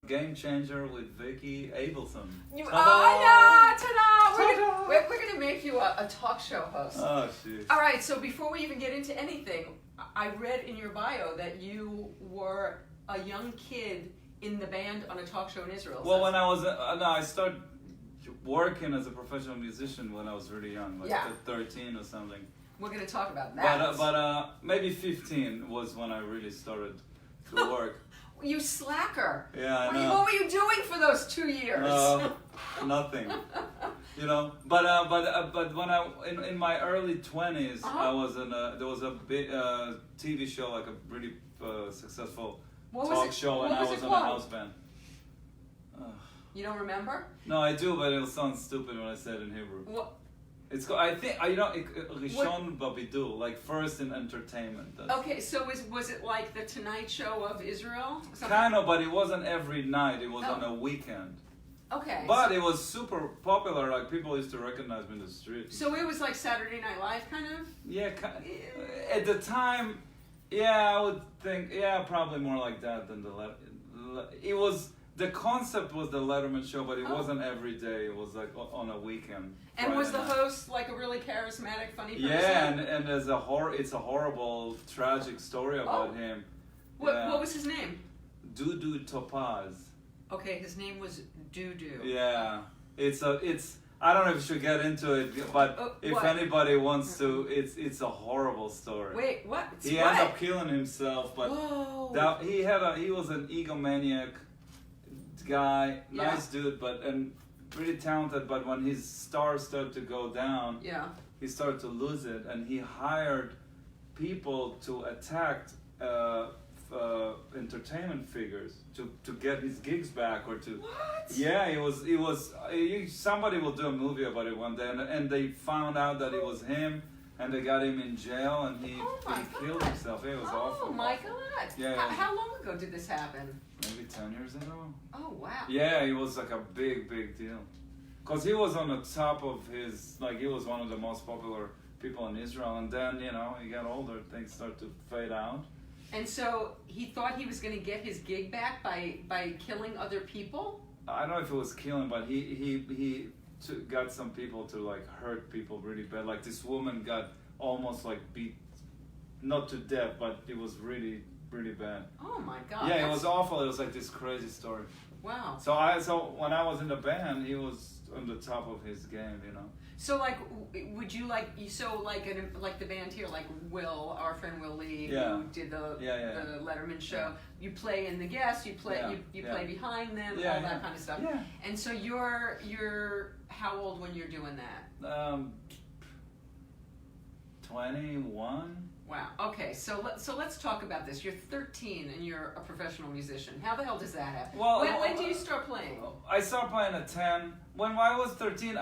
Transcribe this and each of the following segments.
Game Changer with Vicki Abelson. Ta-da! We're going to make you a talk show host. Oh, jeez. All right, so before we even get into anything, I read in your bio that you were a young kid in the band on a talk show in Israel. Well, when I was, I started working as a professional musician when I was really young, like 13 or something. We're going to talk about that. But maybe 15 was when I really started to work. You slacker. Yeah, I know. What were you doing for those 2 years? Nothing. You know, but when I in my early 20s, I was in there was a big TV show, like a really successful talk show, and I was in a house band. You don't remember? No, I do, but it'll sound stupid when I say it in Hebrew. What? It's I think Rishon Babidul, like first in entertainment. Okay, so was it like the Tonight Show of Israel? Kind of, but it wasn't every night. It was on a weekend. Okay. But it was super popular. Like people used to recognize me in the street. So it was like Saturday Night Live, kind of. Yeah, at the time, yeah, I would think, probably more like that than it was. The concept was the Letterman show, but it wasn't every day. It was like on a weekend. And Friday was the night. Host like a really charismatic, funny person? Yeah, and as it's a horrible, tragic story about him. What was his name? Dudu Topaz. Okay, his name was Dudu. Yeah, it's I don't know if you should get into it, but if anybody wants to, it's a horrible story. Wait, what? He ended up killing himself, but he was an egomaniac guy, nice dude, and pretty talented. But when his stars started to go down, he started to lose it, and he hired people to attack entertainment figures to get his gigs back or to. What? Yeah, it was. Somebody will do a movie about it one day, and they found out that it was him, and they got him in jail, and he killed himself. It was awful. Oh my God! Yeah. How long ago did this happen? Maybe 10 years ago. Oh wow. Yeah, it was like a big deal, cause he was on the top of his, like he was one of the most popular people in Israel, and then he got older, things started to fade out. And so he thought he was going to get his gig back by killing other people? I don't know if it was killing, but he got some people to like hurt people really bad. Like this woman got almost like beat, not to death, but it was really bad. Oh my God. Yeah, it was awful. It was like this crazy story. Wow. So when I was in the band, he was on the top of his game, So like, would you like the band here, like Will, our friend Will Lee, who did the Letterman show? You play in the guests, you play play behind them, all that kind of stuff. Yeah. And so you're how old when you're doing that? 21. Wow. Okay. So let's talk about this. You're 13 and you're a professional musician. How the hell does that happen? Well, when do you start playing? I started playing at 10. When I was 13,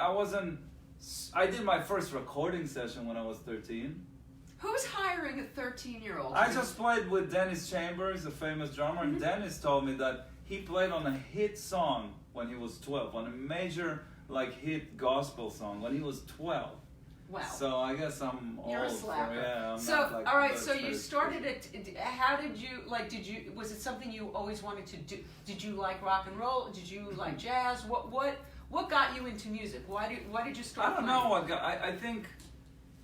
I did my first recording session when I was 13. Who's hiring a 13-year-old? I just played with Dennis Chambers, a famous drummer, and Dennis told me that he played on a hit song when he was 12, on a major hit gospel song when he was 12. Wow. So I guess I'm old. You're a slacker. I'm not like all right. So you started it. How did you was it something you always wanted to do? Did you like rock and roll? Did you like jazz? What got you into music? Why did you start? I don't know what got. I think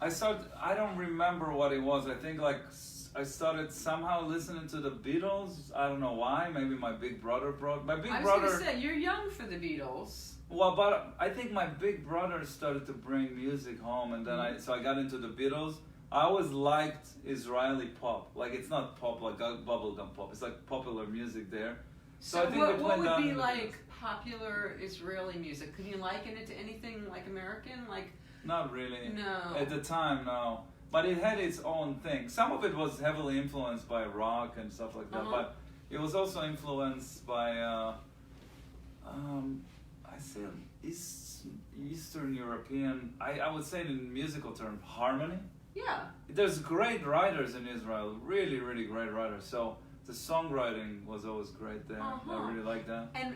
I started. I don't remember what it was. I think I started somehow listening to the Beatles. I don't know why. Maybe my big brother brought my big brother. I was going to say you're young for the Beatles. Well, but I think my big brother started to bring music home, and then I got into the Beatles. I always liked Israeli pop. Like it's not pop like bubblegum pop. It's like popular music there. So I think what would be like popular Israeli music? Could you liken it to anything like American? Like not really. No. At the time, no. But it had its own thing. Some of it was heavily influenced by rock and stuff like that. But it was also influenced by I say Eastern European. I would say in musical term, harmony. Yeah. There's great writers in Israel, really great writers. So the songwriting was always great there. I really like that. And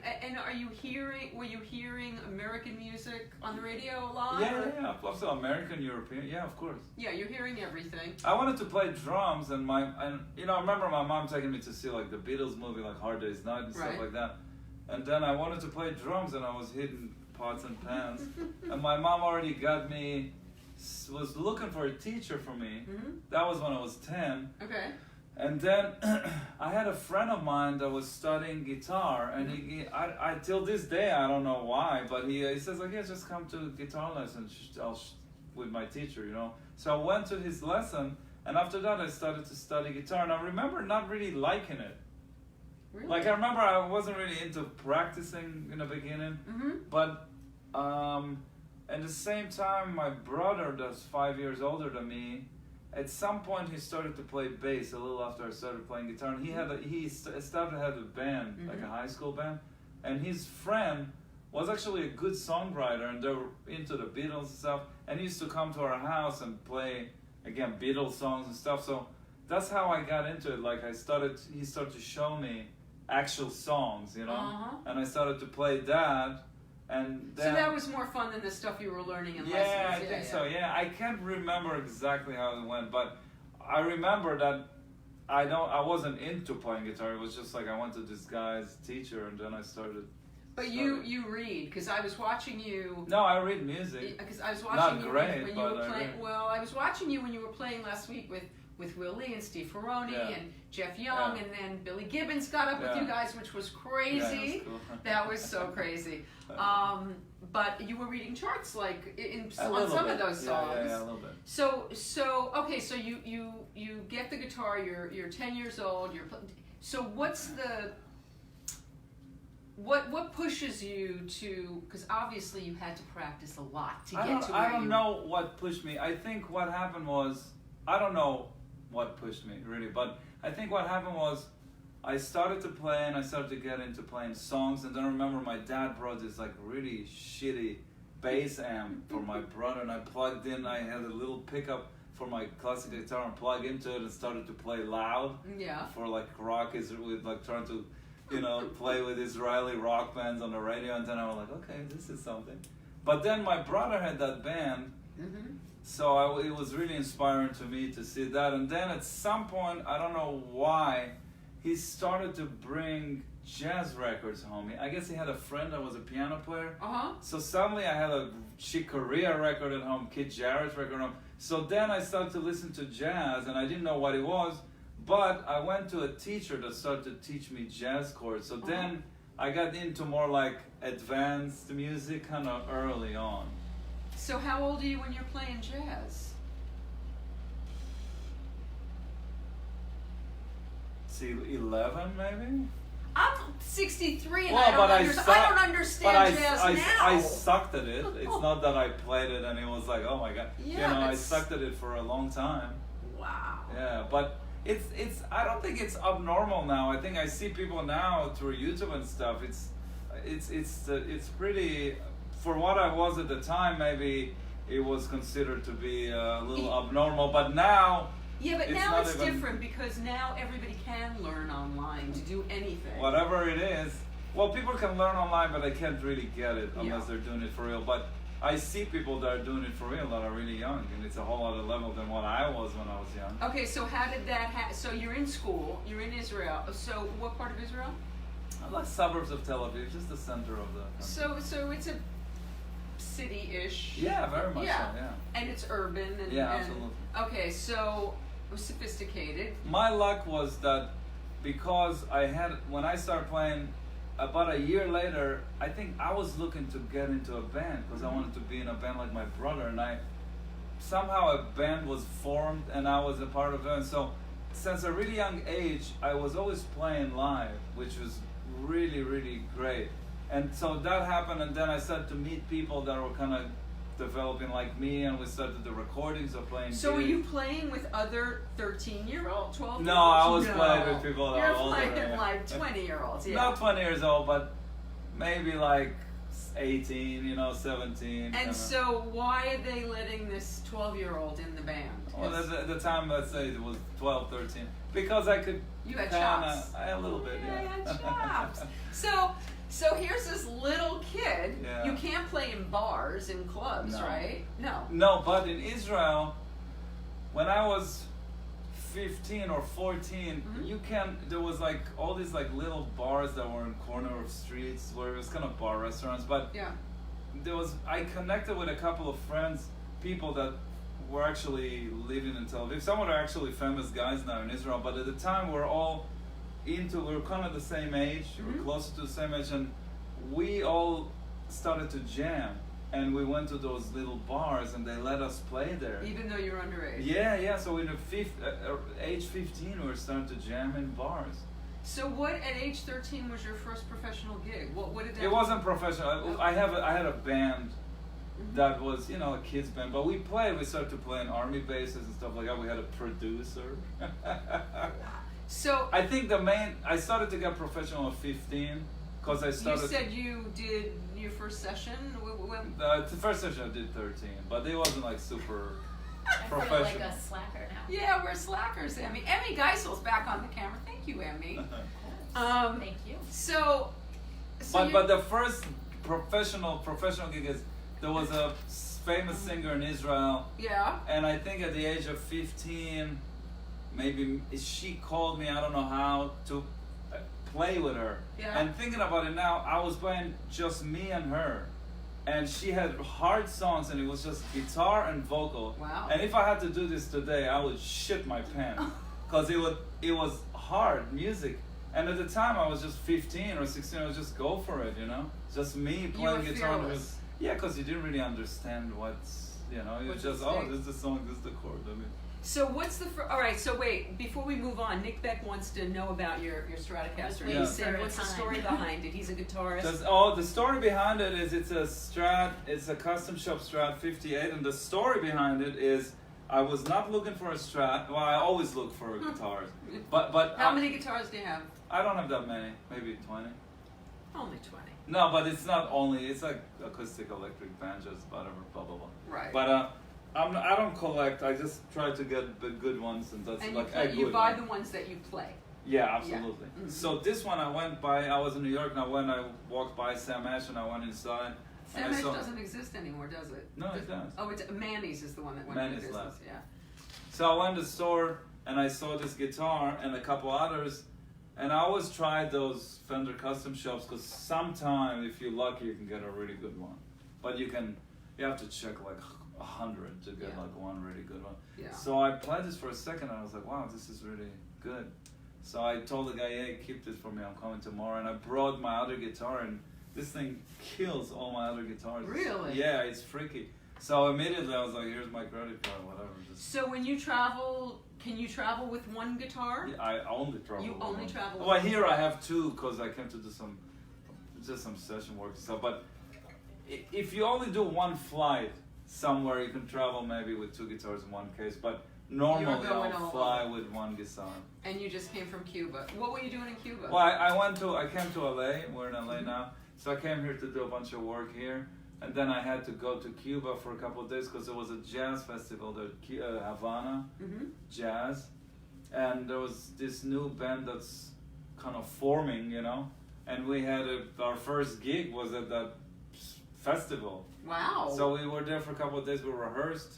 were you hearing American music on the radio a lot? Yeah. Also American, European. Yeah, of course. Yeah, you're hearing everything. I wanted to play drums, and I remember my mom taking me to see like the Beatles movie, like Hard Day's Night and stuff like that. And then I wanted to play drums, and I was hitting pots and pans. And my mom already was looking for a teacher for me. That was when I was 10. Okay. And then I had a friend of mine that was studying guitar, and I till this day, I don't know why, but he says like, yeah, just come to guitar lessons with my teacher, you know. So I went to his lesson, and after that I started to study guitar, and I remember not really liking it. Really? Like, I remember I wasn't really into practicing in the beginning, but at the same time, my brother, that's 5 years older than me, at some point he started to play bass a little after I started playing guitar, and he started to have a band, like a high school band, and his friend was actually a good songwriter, and they were into the Beatles and stuff, and he used to come to our house and play, again, Beatles songs and stuff. So that's how I got into it. Like, he started to show me actual songs, you know, and I started to play that. And then, so that was more fun than the stuff you were learning in lessons. Yeah, I think so. Yeah, I can't remember exactly how it went, but I remember that I wasn't into playing guitar. It was just like I went to this guy's teacher, and then I started. But you read, because I was watching you. No, I read music. Because I was watching Not you great, when you were playing. Well, I was watching you when you were playing last week with Will Lee and Steve Ferroni and Jeff Young, and then Billy Gibbons got up with you guys, which was crazy. Yeah, that was cool. That was so crazy. But you were reading charts like on some of those songs. Yeah, a little bit. So okay, so you get the guitar. You're 10 years old. So what's the what pushes you to? Because obviously you had to practice a lot to get to where I don't know what pushed me. I think what happened was, I don't know what pushed me really, but I think what happened was I started to play, and I started to get into playing songs, and then I remember my dad brought this like really shitty bass amp for my brother, and I plugged in, I had a little pickup for my classic guitar and plugged into it and started to play loud for like rock, with like trying to, you know, play with Israeli rock bands on the radio, and then I was like, okay, this is something. But then my brother had that band, so it was really inspiring to me to see that. And then at some point, I don't know why, he started to bring jazz records home. I guess he had a friend that was a piano player. So suddenly I had a Chick Corea record at home, Kid Jarrett's record at home. So then I started to listen to jazz, and I didn't know what it was, but I went to a teacher that started to teach me jazz chords. So then I got into more like advanced music kind of early on. So how old are you when you're playing jazz? See, 11 maybe? I'm 63 and I don't understand jazz now. I sucked at it. It's not that I played it and it was like, oh my God. Yeah, you know, I sucked at it for a long time. Wow. Yeah, but it's I don't think it's abnormal now. I think I see people now through YouTube and stuff. It's pretty, for what I was at the time, maybe it was considered to be a little abnormal, but now. Yeah, but now it's different because now everybody can learn online to do anything. Whatever it is. Well, people can learn online, but they can't really get it unless they're doing it for real. But I see people that are doing it for real that are really young, and it's a whole other level than what I was when I was young. Okay, so how did that so you're in school, you're in Israel. So what part of Israel? Like suburbs of Tel Aviv, just the center of the country. So it's a city-ish. Yeah, very much so, yeah. And it's urban. Absolutely. Okay, so sophisticated. My luck was that because when I started playing, about a year later, I think I was looking to get into a band because I wanted to be in a band like my brother, and somehow a band was formed and I was a part of it. And so since a really young age, I was always playing live, which was really, really great. And so that happened, and then I started to meet people that were kind of developing like me, and we started the recordings of playing. So were you playing with other 13-year-olds, 12-year-olds? No, I was playing with people that were older. You're playing like 20-year-olds, Not 20 years old, but maybe like 18, 17. And so why are they letting this 12-year-old in the band? Well, at the time, let's say it was 12, 13. Because I could... You had chops. A little bit, yeah. I had chops. So here's this little kid. Yeah. You can't play in bars, in clubs, right? No. No, but in Israel, when I was 15 or 14, there was like all these like little bars that were in corner of streets where it was kind of bar restaurants, but I connected with a couple of friends, people that were actually living in Tel Aviv. Some are actually famous guys now in Israel, but at the time we were kind of the same age, we were closer to the same age, and we all started to jam. And we went to those little bars, and they let us play there. Even though you're underage. Yeah. So in age 15, we were starting to jam in bars. So what at age 13 was your first professional gig? What did that? It wasn't professional. I had a band that was a kids band, but we started to play in army bases and stuff like that. We had a producer. So I think I started to get professional at 15. Because I started. You said you did your first session. The first session I did 13, but it wasn't like super professional. I feel like a slacker now. Yeah, we're slackers, Emmy. Emmy Geisel's back on the camera. Thank you, Emmy. Thank you. So but the first professional gig is there was a famous singer in Israel. Yeah. And I think at the age of 15, maybe she called me. I don't know how to play with her. Yeah. And thinking about it now, I was playing just me and her, and she had hard songs, and it was just guitar and vocal. Wow. And if I had to do this today, I would shit my pants, because it was hard music. And at the time, I was just 15 or 16. I would just go for it, just me playing guitar. Fearless. Yeah, because you didn't really understand what's it was just this is the song, this is the chord. So what's all right, so wait, before we move on, Nick Beck wants to know about your Stratocaster. Yeah. He said, what's the story behind it? He's a guitarist. The story behind it is it's a custom shop Strat 58, and the story behind it is I was not looking for a Strat. Well, I always look for guitars. But How many guitars do you have? I don't have that many, maybe 20. Only 20. No, but it's not only, it's like acoustic, electric, banjos, whatever, blah, blah, blah. Right. But I don't collect. I just try to get the good ones, and that's and like a good you buy the ones that you play. Yeah, absolutely. Yeah. So this one I went by. I was in New York, and I walked by Sam Ash, and I went inside. Sam Ash doesn't exist anymore, does it? No, it does. Oh, it's Manny's is the one that went into business. Left. Yeah. So I went to the store, and I saw this guitar and a couple others, and I always tried those Fender custom shops because sometime, if you're lucky, you can get a really good one. But you have to check like 100 to get like one really good one. Yeah. So I played this for a second, and I was like, wow, this is really good. So I told the guy, hey, keep this for me, I'm coming tomorrow. And I brought my other guitar, and this thing kills all my other guitars. Really? Yeah, it's freaky. So immediately I was like, here's my credit card, whatever. So when you travel, can you travel with one guitar? Yeah, I only travel You with only one. travel with Well, here I have two, because I came to do some session work and stuff. But if you only do one flight somewhere, you can travel maybe with two guitars in one case. But normally I'll fly with one guitar. And you just came from Cuba. What were you doing in Cuba? Well, I came to LA. We're in LA now. So I came here to do a bunch of work here. And then I had to go to Cuba for a couple of days because there was a jazz festival there, Havana Jazz. And there was this new band that's kind of forming, And we had our first gig was at that festival. Wow. So we were there for a couple of days. We rehearsed,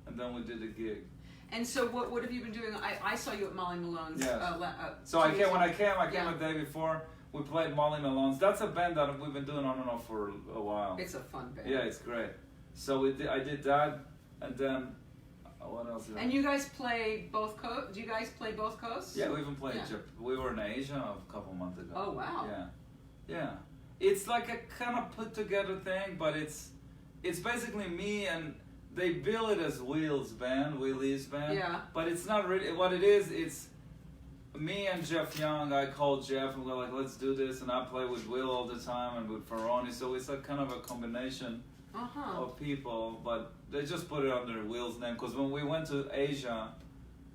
and then we did a gig. And so what have you been doing? I saw you at Molly Malone's. Yes. So when I came a day before. We played Molly Malone's. That's a band that we've been doing on and off for a while. It's a fun band. Yeah, it's great. So I did that, and then what else? And you guys play both coasts? Do you guys play both coasts? Yeah, we even played Japan. We were in Asia a couple months ago. Oh wow. Yeah. It's like a kind of put together thing, but it's basically me and they bill it as Wheelies band. Yeah. But it's not really what it is. It's me and Jeff Young. I called Jeff and we're like, let's do this, and I play with Will all the time and with Ferroni. So it's like kind of a combination of people, but they just put it under Will's name because when we went to Asia,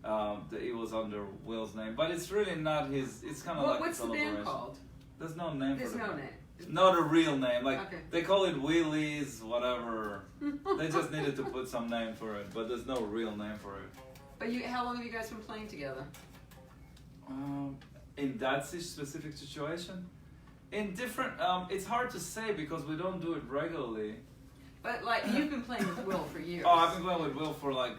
it was under Will's name. But it's really not his. It's kind of like what's a celebration. The band called? There's no name. There's no name. Not a real name. Like they call it Wheelies, whatever. They just needed to put some name for it, but there's no real name for it. But how long have you guys been playing together? In that specific situation, in different, it's hard to say because we don't do it regularly. But like you've been playing with Will for years. Oh, I've been playing with Will for like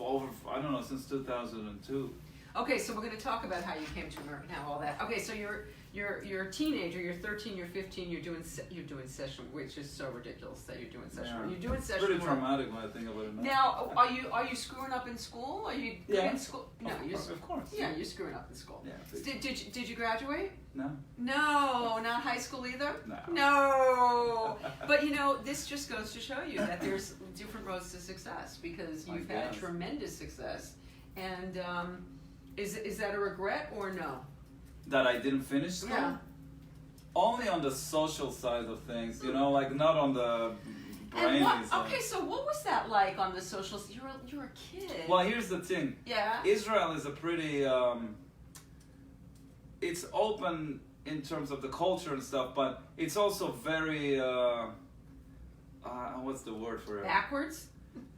I don't know, since 2002. Okay, so we're going to talk about how you came to America now, all that. Okay, so you're a teenager, you're 13, you're 15, you're doing session, which is so ridiculous that you're doing session work. You're doing session work. It's pretty traumatic when I think about it now. Now, are you screwing up in school? Are you good in school? No, of course. Yeah, you're screwing up in school. Yeah. Did you graduate? No. No, not high school either? No. No. But this just goes to show you that there's different roads to success, because you've had tremendous success. And is that a regret or no? That I didn't finish school? Yeah. Only on the social side of things, like not on the brainy side. Okay, so what was that like on the social side? You were a kid. Well, here's the thing. Yeah. Israel is a pretty, it's open in terms of the culture and stuff, but it's also very, what's the word for it? Backwards?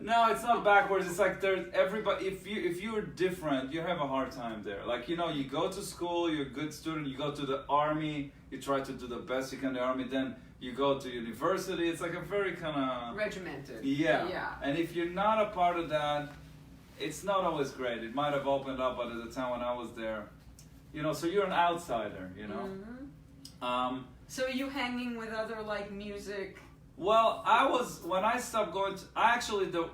No, it's not backwards. It's like there's everybody. If you're different, you have a hard time there. Like you go to school, you're a good student. You go to the army, you try to do the best you can in the army. Then you go to university. It's like a very kind of regimented. Yeah. Yeah. And if you're not a part of that, it's not always great. It might have opened up, but at the time when I was there, so you're an outsider. Mm-hmm. So are you hanging with other music? Well, when I stopped going to,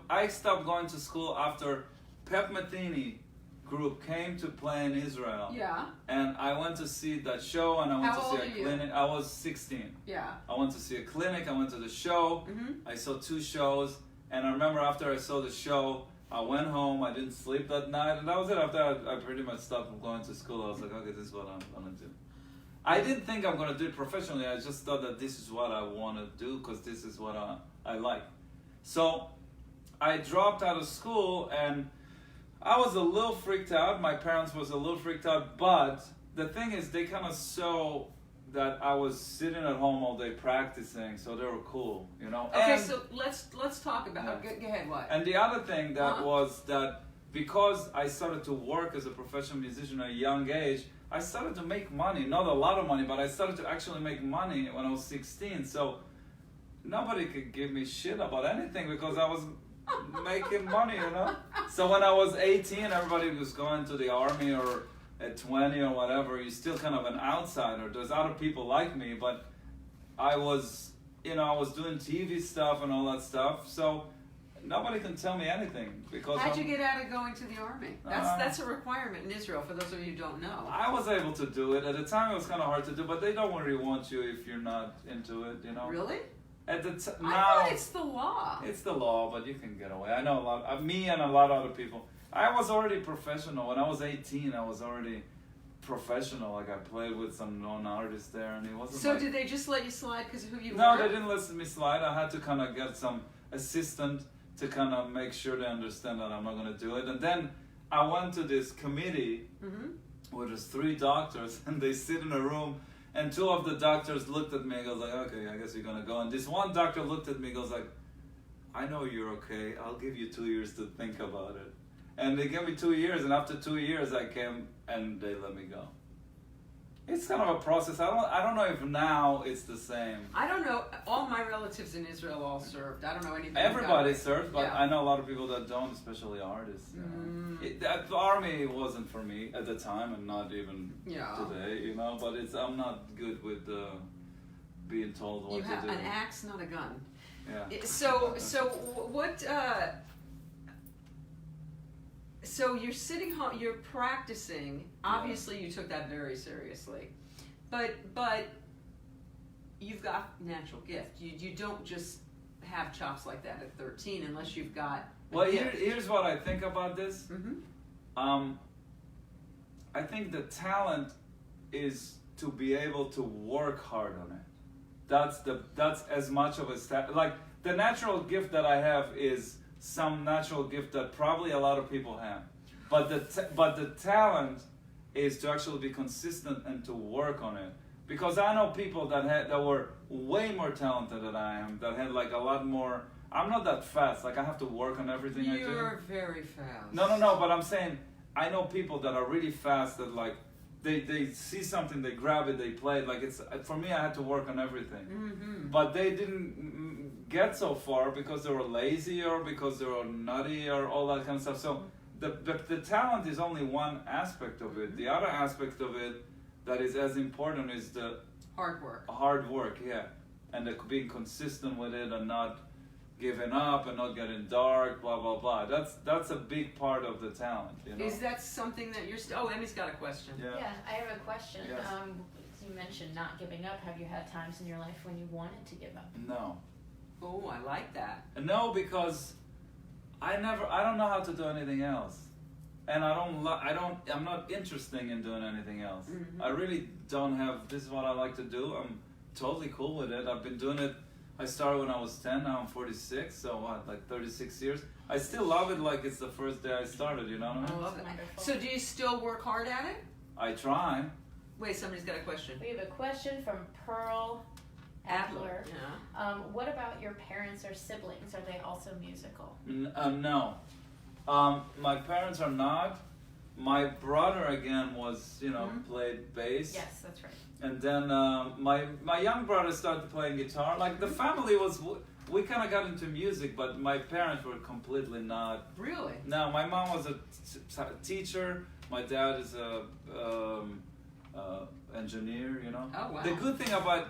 I stopped going to school after Pep Metheny group came to play in Israel. Yeah. And I went to see that show, and I went to see a clinic. I was 16. Yeah. I went to see a clinic, I went to the show, I saw 2 shows, and I remember after I saw the show, I went home, I didn't sleep that night, and that was it. After I pretty much stopped going to school, I was like, okay, this is what I'm gonna do. I didn't think I'm going to do it professionally. I just thought that this is what I want to do because this is what I like. So I dropped out of school, and I was a little freaked out. My parents was a little freaked out. But the thing is, they kind of saw that I was sitting at home all day practicing, so they were cool, Okay, so let's talk about it. Go ahead, what? And the other thing that was that because I started to work as a professional musician at a young age, I started to make money, not a lot of money, but I started to actually make money when I was 16. So nobody could give me shit about anything because I was making money, So when I was 18, everybody was going to the army, or at 20 or whatever, you're still kind of an outsider. There's other people like me, but I was, I was doing TV stuff and all that stuff. So nobody can tell me anything because. How'd you get out of going to the army? That's a requirement in Israel. For those of you who don't know. I was able to do it at the time. It was kind of hard to do, but they don't really want you if you're not into it. Really? At the I thought it's the law. It's the law, but you can get away. I know a lot. Me and a lot of other people. I was already professional when I was 18. I was already professional. Like I played with some known artists there, and it wasn't. So did they just let you slide because of who you were? No, they didn't let me slide. I had to kind of get some assistant to kind of make sure they understand that I'm not going to do it. And then I went to this committee where there's 3 doctors, and they sit in a room, and 2 of the doctors looked at me and goes like, okay, I guess you're going to go. And this one doctor looked at me and goes like, I know you're okay. I'll give you 2 years to think about it. And they gave me 2 years, and after 2 years I came and they let me go. It's kind of a process. I don't know if now it's the same. I don't know. All my relatives in Israel all served. I don't know anything. Everybody served, but I know a lot of people that don't, especially artists. The army wasn't for me at the time, and not even today. But I'm not good with being told what to do. You have an axe, not a gun. Yeah. So what? So you're sitting home, you're practicing. Obviously, you took that very seriously, but you've got natural gift. You don't just have chops like that at 13 unless you've got. Here's what I think about this. I think the talent is to be able to work hard on it. That's as much of a like the natural gift that I have is some natural gift that probably a lot of people have, but the talent is to actually be consistent and to work on it. Because I know people that were way more talented than I am, that had like a lot more. I'm not that fast. Like I have to work on everything I do. You're very fast. No. But I'm saying I know people that are really fast. That like they see something, they grab it, they play it. Like it's for me, I had to work on everything. But they didn't get so far because they were lazy or because they were nutty or all that kind of stuff. So the talent is only one aspect of it. The other aspect of it that is as important is the hard work. Hard work, yeah, and being consistent with it and not giving up and not getting dark, blah blah blah. That's a big part of the talent, you know. Is that something that you're still? Oh, Emmy's got a question. Yeah, I have a question. Yes. You mentioned not giving up. Have you had times in your life when you wanted to give up? No. Oh, I like that. No, because I don't know how to do anything else, and I'm not interested in doing anything else. Mm-hmm. I really don't have. This is what I like to do. I'm totally cool with it. I've been doing it. I started when I was 10. Now I'm 46. So what? Like 36 years. I still love it. Like it's the first day I started. You know what I mean? I love it. So do you still work hard at it? I try. Wait, somebody's got a question. We have a question from Pearl Adler. Yeah. What about your parents or siblings? Are they also musical? No. My parents are not. My brother again was, played bass. Yes, that's right. And then my young brother started playing guitar. Like the family we kind of got into music, but my parents were completely not. Really? No, my mom was a teacher. My dad is a engineer. You know. Oh wow. The good thing about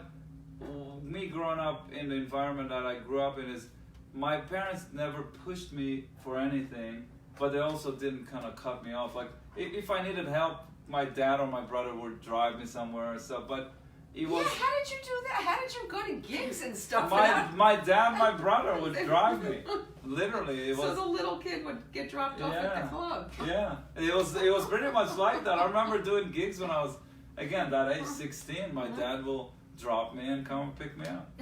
me growing up in the environment that I grew up in is my parents never pushed me for anything, but they also didn't kind of cut me off. Like if I needed help, my dad or my brother would drive me somewhere or stuff. But it was. Yeah, how did you do that? How did you go to gigs and stuff? My dad, my brother would drive me. Literally, it was. So the little kid would get dropped off at the club. Yeah, it was pretty much like that. I remember doing gigs when I was that age 16. My dad will drop me and come and pick me up.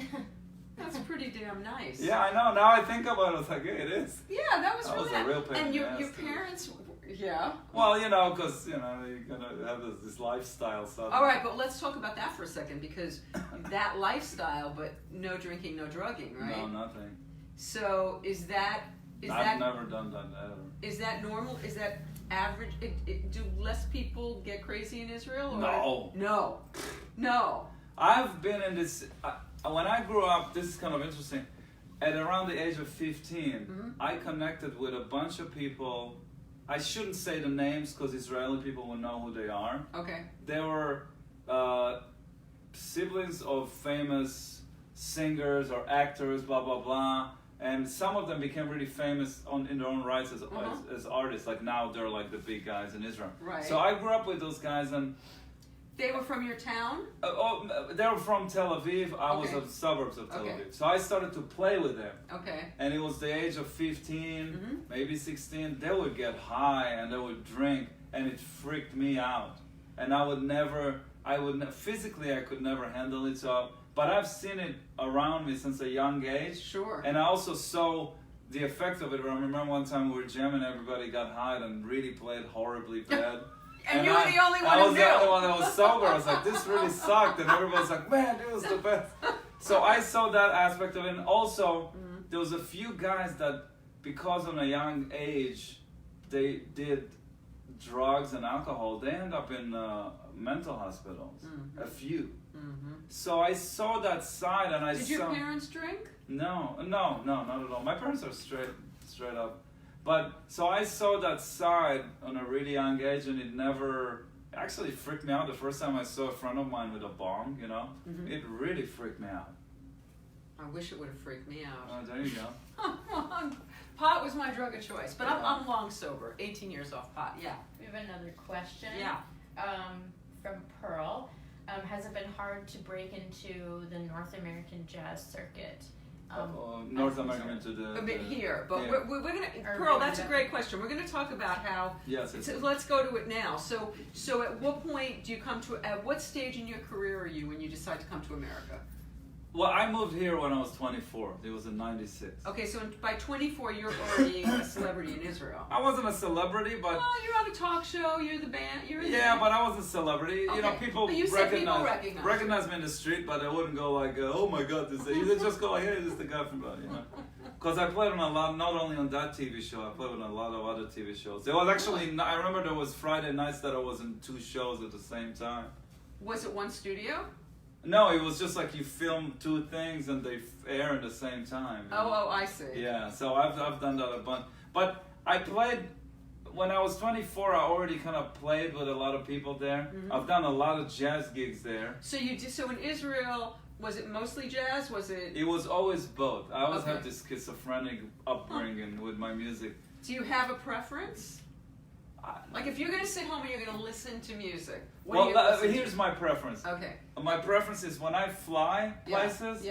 That's pretty damn nice. Yeah, I know. Now I think about it, it's like, hey, it is. Yeah, that was really a real pain. And your parents, yeah. Well, because you're gonna have this lifestyle stuff. All right, but let's talk about that for a second, because that lifestyle, but no drinking, no drugging, right? No, nothing. So I've never done that ever. Is that normal? Is that average? Do less people get crazy in Israel? Or? No. I've been in this. When I grew up, this is kind of interesting. At around the age of 15, I connected with a bunch of people. I shouldn't say the names because Israeli people will know who they are. Okay. They were siblings of famous singers or actors, blah blah blah. And some of them became really famous in their own rights as artists. Like now they're like the big guys in Israel. Right. So I grew up with those guys and. They were from your town? They were from Tel Aviv. I was of suburbs of Tel Aviv. So I started to play with them. Okay. And it was the age of 15, maybe 16. They would get high and they would drink, and it freaked me out. And physically I could never handle it. But I've seen it around me since a young age. Sure. And I also saw the effect of it. I remember one time we were jamming, everybody got high and really played horribly bad. And you were the only one who knew. I was the only one that was sober. I was like, this really sucked. And everybody was like, man, it was the best. So I saw that aspect of it. And also, there was a few guys that, because of a young age, they did drugs and alcohol. They end up in mental hospitals. A few. So I saw that side and Did your parents drink? No, not at all. My parents are straight up. But so I saw that side on a really young age, and it never actually freaked me out. The first time I saw a friend of mine with a bong, it really freaked me out. I wish it would have freaked me out. Oh, there you go. Pot was my drug of choice, but I'm long sober, 18 years off pot. Yeah. We have another question. Yeah. From Pearl. Has it been hard to break into the North American jazz circuit? North America into the... A bit here, but yeah. we're going to... Pearl, that's a great question. We're going to talk about how... Yes. So let's go to it now. So at what point do you come to... At what stage in your career are you when you decide to come to America? Well, I moved here when I was 24. It was in 96. Okay, so by 24, you're already a celebrity in Israel. I wasn't a celebrity, but... Well, you're on a talk show, you're the band, but I was a celebrity. Okay. People recognize me in the street, but I wouldn't go like, oh my God, this is... They just go like, hey, this is the guy from... Because I played on a lot, not only on that TV show, I played on a lot of other TV shows. There was actually... I remember there was Friday nights that I was in 2 shows at the same time. Was it one studio? No, it was just like you film two things and they air at the same time. Oh, I see. Yeah, so I've done that a bunch. But I played, when I was 24, I already kind of played with a lot of people there. Mm-hmm. I've done a lot of jazz gigs there. So so in Israel, was it mostly jazz? Was it? It was always both. I always had this schizophrenic upbringing with my music. Do you have a preference? Like if you're going to sit home and you're going to listen to music, here's my preference. Okay. My preference is when I fly places,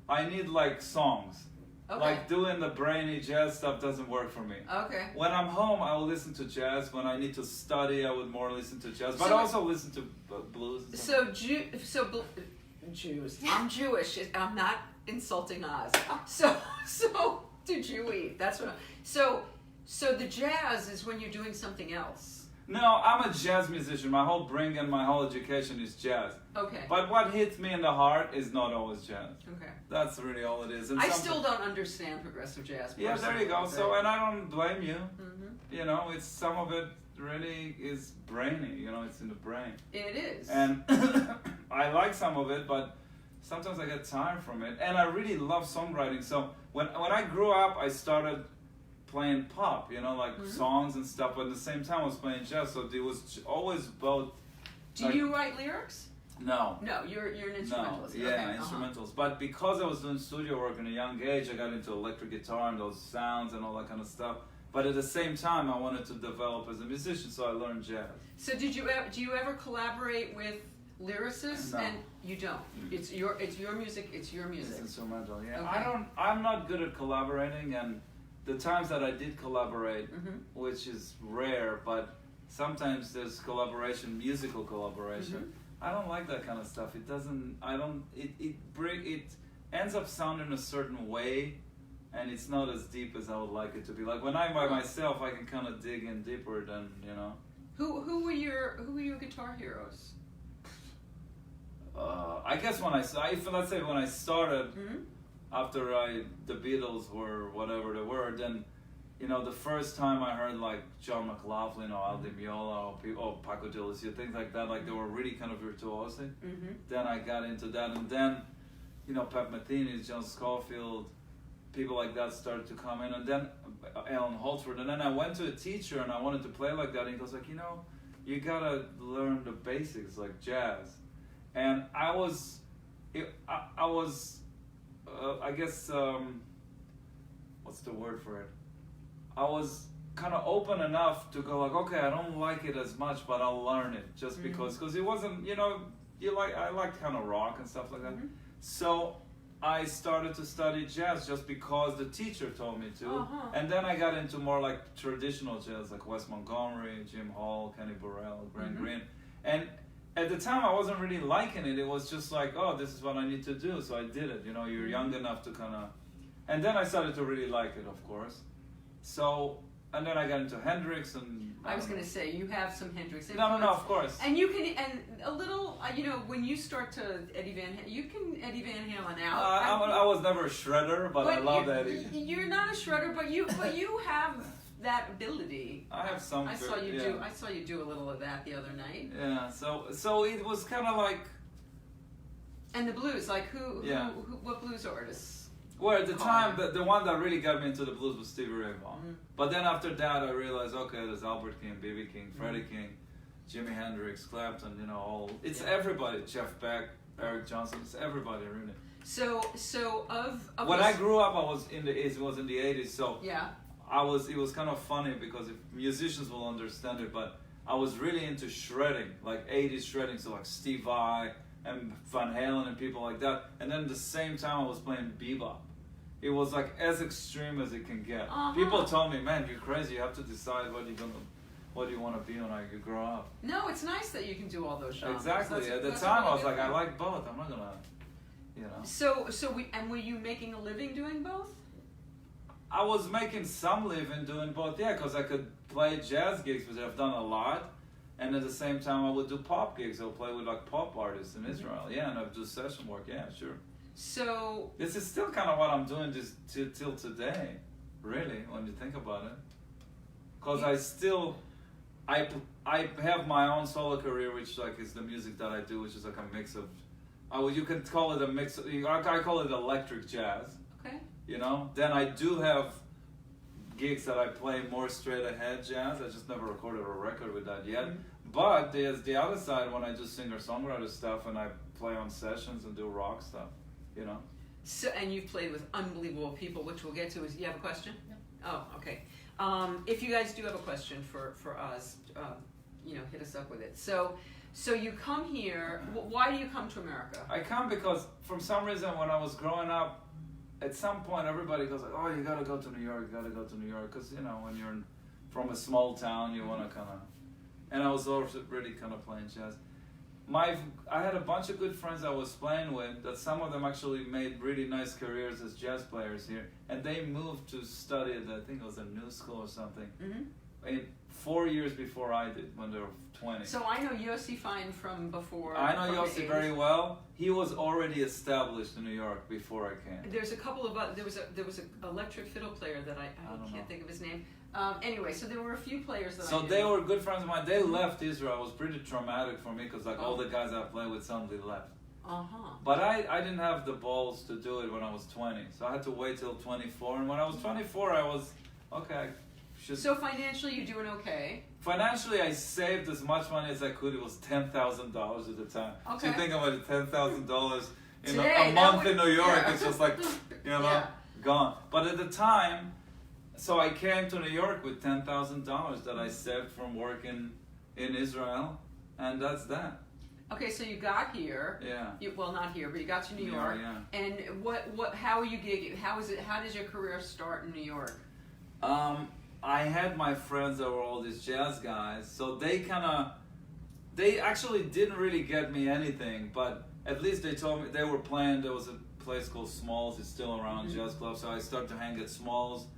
I need like songs. Okay. Like doing the brainy jazz stuff doesn't work for me. Okay. When I'm home, I will listen to jazz. When I need to study, I would more listen to jazz. But I also listen to blues. Jews. I'm Jewish. I'm not insulting Oz. So do Jewy. That's what. So the jazz is when you're doing something else. No, I'm a jazz musician. My whole bring and my whole education is jazz. Okay. But what hits me in the heart is not always jazz. Okay. That's really all it is. And I still don't understand progressive jazz. Yeah, there you go. So, and I don't blame you. Mm-hmm. You know, it's some of it really is brainy. You know, it's in the brain. It is. And I like some of it, but sometimes I get tired from it. And I really love songwriting. So when I grew up, I started playing pop, you know, like songs and stuff, but at the same time I was playing jazz, so it was always both. Do you write lyrics? No. No, you're an instrumentalist. No, yeah, instrumentals. But because I was doing studio work in a young age, I got into electric guitar and those sounds and all that kind of stuff. But at the same time, I wanted to develop as a musician, so I learned jazz. So do you ever collaborate with lyricists? No. And you don't. It's your music. It's your music. It's instrumental. Yeah. Okay. I'm not good at collaborating, and the times that I did collaborate, which is rare, but sometimes there's collaboration, musical collaboration. I don't like that kind of stuff. It doesn't. It ends up sounding a certain way, and it's not as deep as I would like it to be. Like when I'm by myself, I can kind of dig in deeper than, you know. Who were your guitar heroes? I guess let's say when I started, after the Beatles were whatever they were, then, you know, the first time I heard like John McLaughlin or Al Di Meola or Paco de Lucia, things like that, like they were really kind of virtuosic. Then I got into that, and then, you know, Pat Metheny, John Scofield, people like that started to come in, and then Alan Holdsworth, and then I went to a teacher and I wanted to play like that, and he goes like, you know, you gotta learn the basics like jazz, and I guess what's the word for it? I was kind of open enough to go like, okay, I don't like it as much, but I'll learn it just because it wasn't, you know, I liked kind of rock and stuff like that. So I started to study jazz just because the teacher told me to, and then I got into more like traditional jazz, like Wes Montgomery, Jim Hall, Kenny Burrell, Grant Green, and at the time I wasn't really liking it. It was just like, oh, this is what I need to do, so I did it. You know, you're young enough to kind of, and then I started to really like it, of course. So, and then I got into Hendrix, and I was going to say, you have some Hendrix influence. No, of course. And you can, and a little, you know, when you start to you can Eddie Van Halen out. I was never a shredder, but I love Eddie. You're not a shredder, but you have that ability. I have some. I saw you do a little of that the other night. Yeah. So it was kind of like. And the blues, like who what blues artists? Well, at the time, the one that really got me into the blues was Stevie Ray Vaughan. But then after that, I realized, okay, there's Albert King, B.B. King, Freddie King, Jimi Hendrix, Clapton, you know, it's everybody. Jeff Beck, Eric Johnson, it's everybody, really. So when I grew up, it was in the 80s, so yeah. It was kind of funny because if musicians will understand it, but I was really into shredding, like 80s shredding, so like Steve Vai and Van Halen and people like that. And then at the same time I was playing bebop. It was like as extreme as it can get. People told me, man, you're crazy, you have to decide what you want to be when you grow up. No, it's nice that you can do all those genres. Exactly. At the time I was like, I like both, I'm not gonna, you know. So were you making a living doing both? I was making some living doing both, yeah, because I could play jazz gigs, which I've done a lot, and at the same time I would do pop gigs. I would play with like pop artists in Israel, yeah, and I would do session work, yeah, sure. So this is still kind of what I'm doing just till today, really, when you think about it. Because I have my own solo career, which like is the music that I do, which is like a mix of you could call it a mix. I call it electric jazz. Okay. You know. Then I do have gigs that I play more straight ahead jazz. I just never recorded a record with that yet. But there's the other side when I do singer-songwriter stuff and I play on sessions and do rock stuff. You know. So, and you've played with unbelievable people, which we'll get to. You have a question? No. Oh, okay. If you guys do have a question for us, hit us up with it. So you come here. Why do you come to America? I come because for some reason when I was growing up, at some point everybody goes like, oh, you gotta go to New York, because when you're from a small town, you want to kind of. And I was already kind of playing jazz. I had a bunch of good friends I was playing with that some of them actually made really nice careers as jazz players here, and they moved to study at, I think it was a new school or something, 4 years before I did, when they were 20. So I know Yossi Fine from before. I know Yossi very well. He was already established in New York before I came. There's a couple of there was an electric fiddle player that I can't think of his name. Anyway, so there were a few players that I knew. So they were good friends of mine. They left Israel. It was pretty traumatic for me because all the guys I played with suddenly left. But I didn't have the balls to do it when I was 20. So I had to wait till 24. And when I was 24, I was, okay. So financially, you're doing okay? Financially, I saved as much money as I could. It was $10,000 at the time. Okay. So you think about it, $10,000 in a month in New York, it's just like, gone. But at the time, so I came to New York with $10,000 that I saved from working in Israel, and that's that. Okay, so you got here. Yeah. Well, not here, but you got to New York. Yeah. And how are you gigging? How does your career start in New York? I had my friends that were all these jazz guys, so they actually didn't really get me anything, but at least they told me they were playing. There was a place called Smalls, it's still around, jazz club, so I started to hang at Smalls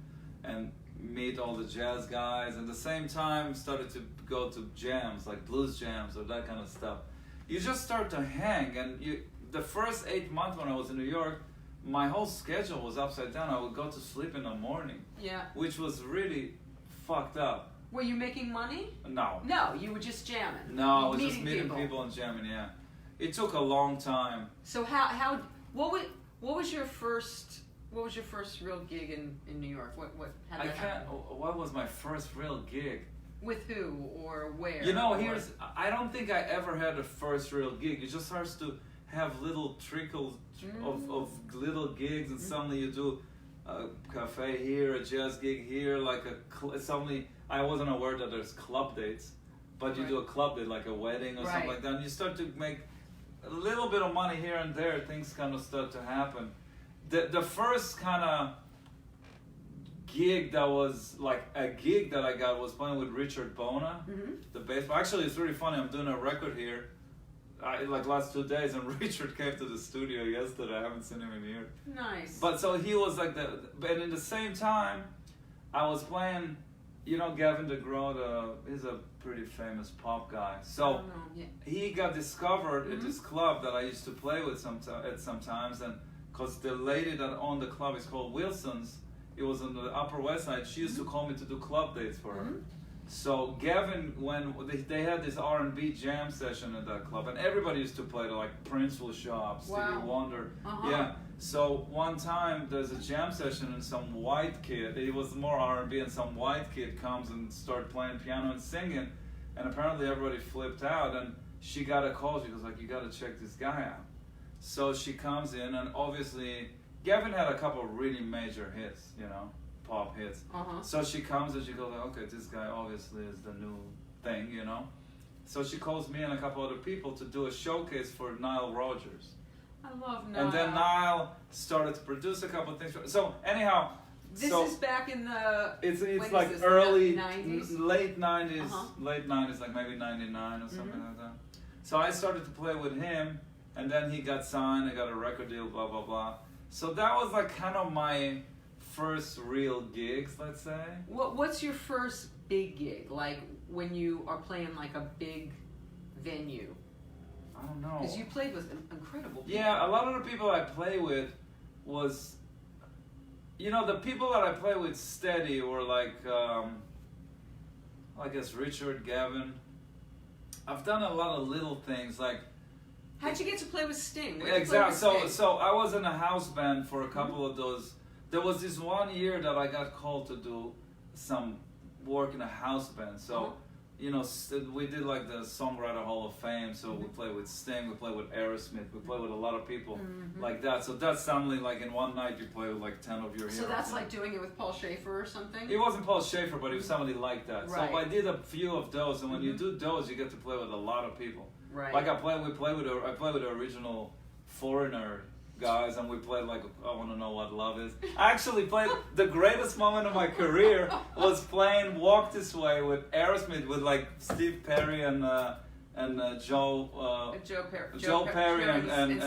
and meet all the jazz guys, and at the same time started to go to jams, like blues jams or that kind of stuff. You just start to hang, and the first 8 months when I was in New York, my whole schedule was upside down. I would go to sleep in the morning. Yeah. Which was really fucked up. Were you making money? No. No, you were just jamming. No, I was just meeting people and jamming, yeah. It took a long time. So what was your first real gig in New York? What was my first real gig? With who or where? I don't think I ever had a first real gig. It just starts to have little trickles of little gigs, and suddenly you do a cafe here, a jazz gig here, suddenly I wasn't aware that there's club dates, but you do a club date like a wedding or something like that, and you start to make a little bit of money here and there. Things kind of start to happen. The first kind of gig that was like a gig that I got was playing with Richard Bona, the bass player. Actually, it's really funny. I'm doing a record here. Last 2 days, and Richard came to the studio yesterday. I haven't seen him in a year. Nice. But so he was like and in the same time, I was playing, Gavin DeGraw, he's a pretty famous pop guy. So he got discovered at this club that I used to play with sometimes, and because the lady that owned the club is called Wilson's, it was on the Upper West Side, she used to call me to do club dates for her. So Gavin, when they had this R&B jam session at that club, and everybody used to play like Prince will show up, Stevie Wonder. Yeah. So one time there's a jam session and some white kid, it was more R&B, and some white kid comes and starts playing piano and singing, and apparently everybody flipped out, and she got a call. She goes like, you got to check this guy out. So she comes in, and obviously Gavin had a couple of really major hits, pop hits. So she comes and she goes, okay, this guy obviously is the new thing, So she calls me and a couple other people to do a showcase for Nile Rodgers. I love Nile. And then Nile started to produce a couple of things. So anyhow, this is back in the. It's like early 90s? late 90s, late 90s, like maybe 99 or something like that. So I started to play with him, and then he got signed. I got a record deal, blah blah blah. So that was like kind of my first real gigs, let's say. What's your first big gig? Like when you are playing like a big venue? I don't know. Because you played with incredible people. Yeah, a lot of the people I play with was, the people that I play with steady were like, I guess Richard, Gavin. I've done a lot of little things, like How'd you get to play with Sting? Exactly. So I was in a house band for a couple of those. There was this one year that I got called to do some work in a house band. So, you know, we did like the Songwriter Hall of Fame. So we played with Sting, we played with Aerosmith, we played with a lot of people like that. So that's suddenly like in one night you play with like 10 of your heroes. So that's like doing it with Paul Schaefer or something? It wasn't Paul Schaefer, but it was somebody like that. Right. So I did a few of those, and when you do those, you get to play with a lot of people. Right. Like I played with the original Foreigner guys, and we played like I Want to Know What Love Is. I actually played the greatest moment of my career was playing Walk This Way with Aerosmith with like Steve Perry and Joe Perry and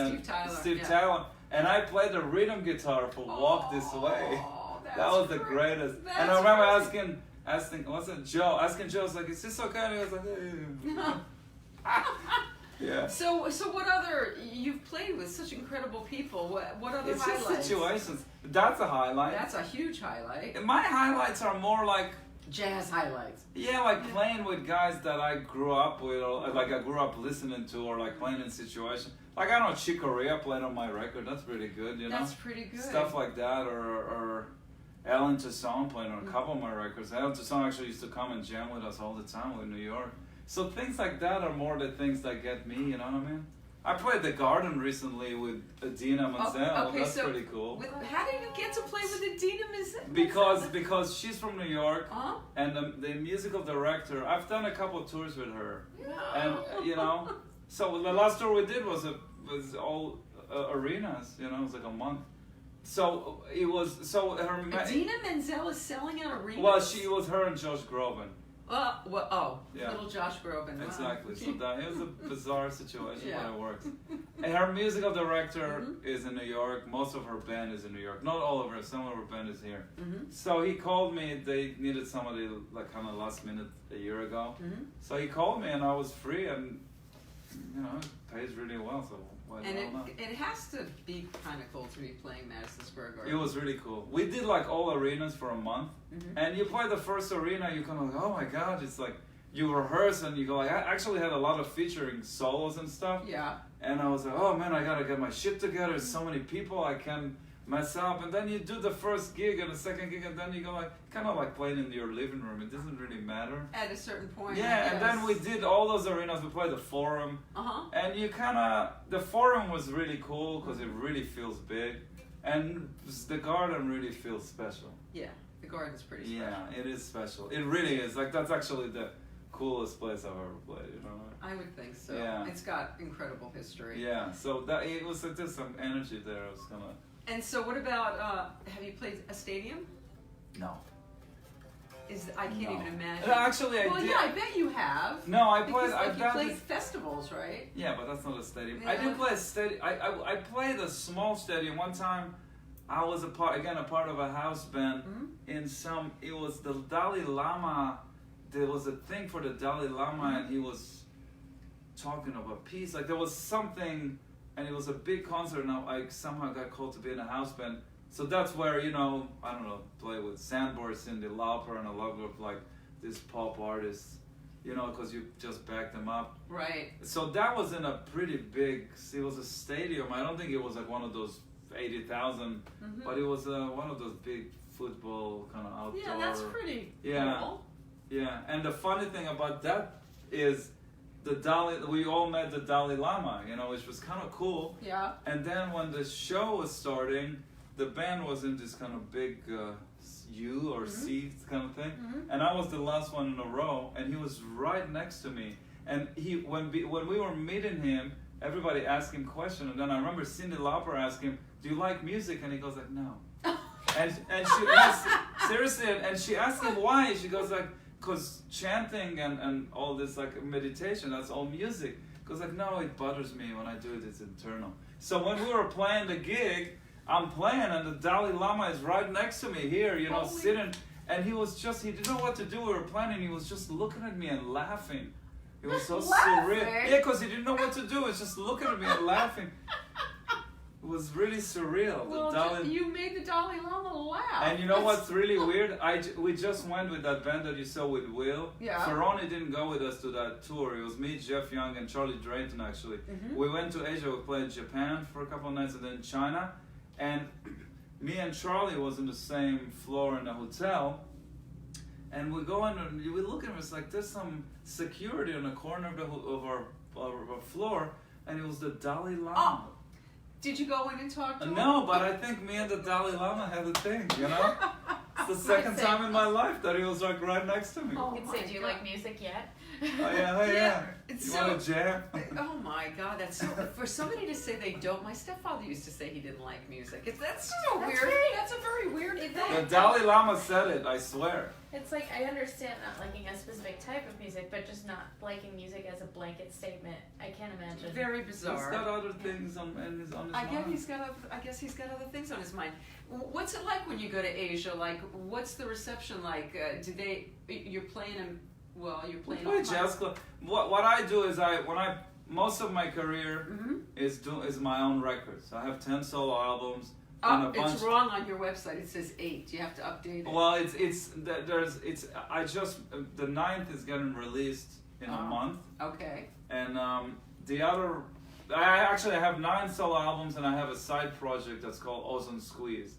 Steve Tyler. And I played the rhythm guitar for Walk This Way. That was the greatest. And I remember asking what's it, Joe? Asking Joe, I was like, is this okay? And he was like, yeah. So what other, you've played with such incredible people, what other it's highlights? Just situations. That's a highlight. That's a huge highlight. My highlights are more like jazz highlights. Yeah, like playing with guys that I grew up with, or like I grew up listening to, or like playing in situations. Like I don't know, Chick Corea played on my record. That's pretty good, you know. That's pretty good. Stuff like that, or Alan Toussaint played on a couple of my records. Alan Toussaint actually used to come and jam with us all the time in New York. So things like that are more the things that get me, you know what I mean? I played The Garden recently with Idina Menzel. Okay, that's pretty cool. How did you get to play with Idina Menzel? Because she's from New York, and the musical director, I've done a couple of tours with her. And, you know, so the last tour we did was all arenas, you know, it was like a month. So it was, Idina Menzel is selling out arenas? Well, it was her and Josh Groban. Little Josh Groban. Wow. Exactly. So it was a bizarre situation, but it works. And her musical director is in New York. Most of her band is in New York. Not all of her. Some of her band is here. So he called me. They needed somebody like kind of last minute a year ago. So he called me, and I was free, and you know, it pays really well. So why not? It has to be kind of cool to be playing Madison Square Garden. It was really cool. We did like all arenas for a month, and you play the first arena, you kind of like, oh my god, it's like you rehearse and you go like, I actually had a lot of featuring solos and stuff. Yeah. And I was like, oh man, I gotta get my shit together. There's so many people, I can't mess up. And then you do the first gig and the second gig, and then you go like, kind of like playing in your living room. It doesn't really matter. At a certain point. Yeah, and then we did all those arenas. We played the Forum. And you kind of, the Forum was really cool because it really feels big. And the Garden really feels special. Yeah, the Garden's pretty special. Yeah, it is special. It really is. Like, that's actually the coolest place I've ever played, you know? I would think so. Yeah. It's got incredible history. Yeah, so that it was like, there's some energy there. I was kind of... And so what about, have you played a stadium? No. I can't even imagine. Actually, I did. Well, yeah, I bet you have. No, I played. You played festivals, right? Yeah, but that's not a stadium. Yeah. I did play a stadium. I played a small stadium one time. I was a part of a house band in some. It was the Dalai Lama. There was a thing for the Dalai Lama, and he was talking about peace. Like there was something, and it was a big concert. And I somehow got called to be in a house band. So that's where, you know, I don't know, play with Sandborn, Cyndi Lauper, and a lot of like these pop artists, you know, because you just back them up. Right. So that was in a pretty big, it was a stadium. I don't think it was like one of those 80,000, but it was one of those big football kind of outdoor. Yeah, that's pretty cool. Yeah, and the funny thing about that is we all met the Dalai Lama, you know, which was kind of cool. Yeah. And then when the show was starting, the band was in this kind of big U or C kind of thing, and I was the last one in a row, and he was right next to me. And when we were meeting him, everybody asked him questions, and then I remember Cyndi Lauper asked him, "Do you like music?" And he goes like, "No." and she seriously, and she asked him why. She goes like, "Cause chanting and all this like meditation, that's all music." Goes like, "No, it bothers me when I do it. It's internal." So when we were playing the gig, I'm playing, and the Dalai Lama is right next to me here, you know, sitting, and he didn't know what to do. We were playing, and he was just looking at me and laughing. It was so surreal. Yeah, because he didn't know what to do. He was just looking at me and laughing. It was really surreal. Well, you made the Dalai Lama laugh. And you know what's really weird? We just went with that band that you saw with Will. Yeah. Ferroni didn't go with us to that tour. It was me, Jeff Young, and Charlie Drayton, actually. Mm-hmm. We went to Asia. We played Japan for a couple of nights and then China. And me and Charlie was in the same floor in the hotel. And we go in and we look at it, it's like there's some security in the corner of our floor. And it was the Dalai Lama. Oh. Did you go in and talk to him? No, but I think me and the Dalai Lama had a thing, you know? It's the second time in my life that he was like right next to me. You could say, do you like music yet? Oh yeah. You want to jam? Oh my God, that's so, for somebody to say they don't. My stepfather used to say he didn't like music. That's weird. That's a very weird thing. The Dalai Lama said it, I swear. It's like, I understand not liking a specific type of music, but just not liking music as a blanket statement. I can't imagine. Very bizarre. He's got other things on his mind. I guess he's got other things on his mind. What's it like when you go to Asia? Like, what's the reception like? You're playing in, well, you're playing. We play jazz club. What I do is most of my career is my own records. I have 10 solo albums. It's wrong on your website. It says 8. You have to update it. Well, I just the 9th is getting released in a month. Okay. And the other, I actually have 9 solo albums, and I have a side project that's called Ozone Squeeze.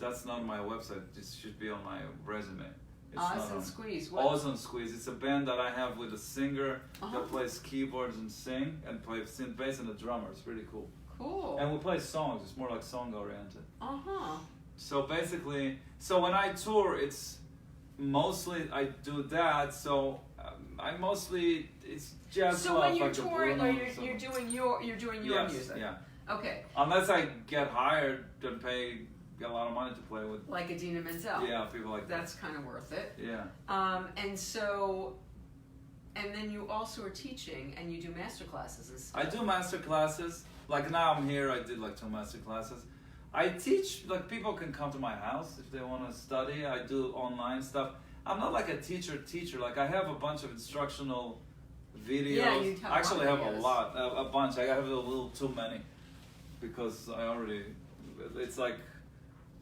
That's not my website. This should be on my resume. Ozone Squeeze. What? Ozone Squeeze. It's a band that I have with a singer that plays keyboards and sing and plays synth bass and a drummer. It's really cool. Cool. And we play songs. It's more like song oriented. So basically, when I tour, it's mostly I do that. So it's jazz. So when you're touring, you're doing your music. Yeah. Okay. Unless I get hired and get a lot of money to play with. Like Idina Menzel. Yeah, people like that. That's kind of worth it. Yeah. And then you also are teaching, and you do master classes and stuff. I do master classes. Like now I'm here, I did like 2 master classes. I teach, like people can come to my house if they want to study. I do online stuff. I'm not like a teacher. Like I have a bunch of instructional videos. Yeah, you I actually have a bunch. I have a little too many because it's like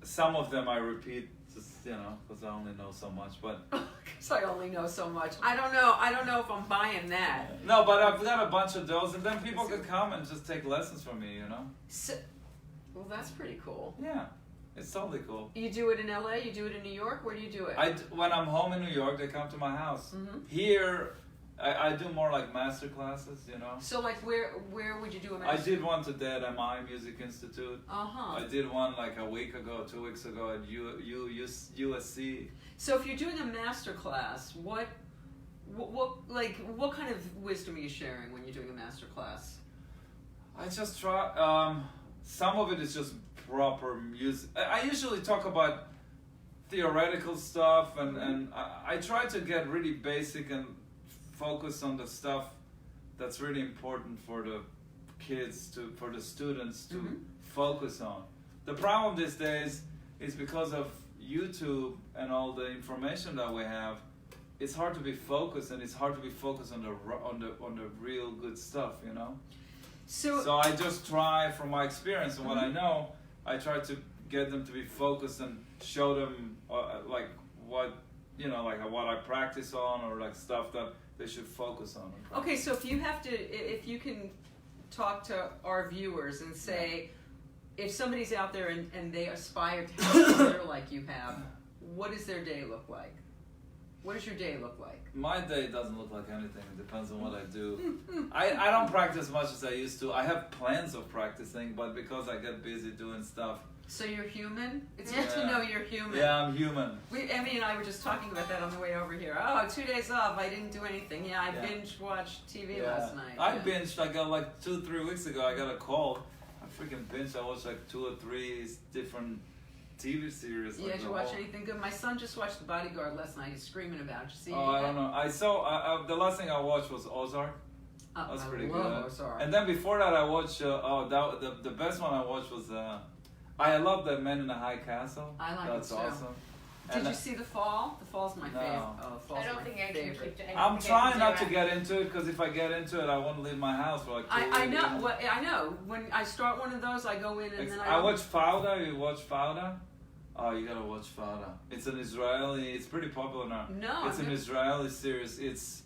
some of them I repeat just, because I only know so much, but. Because I only know so much. I don't know if I'm buying that. No, but I've got a bunch of those, and then people can come and just take lessons from me, So, well, that's pretty cool. Yeah, it's totally cool. You do it in LA? You do it in New York? Where do you do it? When I'm home in New York, they come to my house. Here, I do more like master classes, So like where would you do a master? I did one today at MI Music Institute. I did one like a week ago, 2 weeks ago at USC. So if you're doing a master class, what kind of wisdom are you sharing when you're doing a master class? I just try. Some of it is just proper music. I usually talk about theoretical stuff, and I try to get really basic and focus on the stuff that's really important for the kids, for the students to focus on. The problem these days is because of YouTube and all the information that we have, it's hard to be focused, and it's hard to be focused on the real good stuff, So I just try, from my experience and what I know, I try to get them to be focused and show them like what I practice on, or like stuff that they should focus on. Okay, so if you can talk to our viewers and say, if somebody's out there and they aspire to have a career like you have, what does their day look like? What does your day look like? My day doesn't look like anything. It depends on what I do. I don't practice as much as I used to. I have plans of practicing, but because I get busy doing stuff. So you're human? It's good to know you're human. Yeah, I'm human. Emmy and I were just talking about that on the way over here. 2 days off, I didn't do anything. Yeah, I binge-watched TV last night. I binged, I got like 2-3 weeks ago, I got a call. I freaking binged, I watched like 2 or 3 different TV series. Did you watch anything good? My son just watched The Bodyguard last night. He's screaming about it. You see I don't know. I saw, the last thing I watched was Ozark. That's pretty good. Ozark. And then before that I watched, the best one I watched was, I love that Man in the High Castle. I like That's it too. awesome. Did you see The Fall? The Fall's my favorite. Oh, Fall's I don't my think I can keep it. I'm trying not to get into it because if I get into it, I won't leave my house for like 2 weeks. I know. Well, I know. When I start one of those, I go in and then I watch Fauda. You watch Fauda? Oh, you gotta watch Fauda. It's an Israeli. It's pretty popular now. No. It's an Israeli series. It's.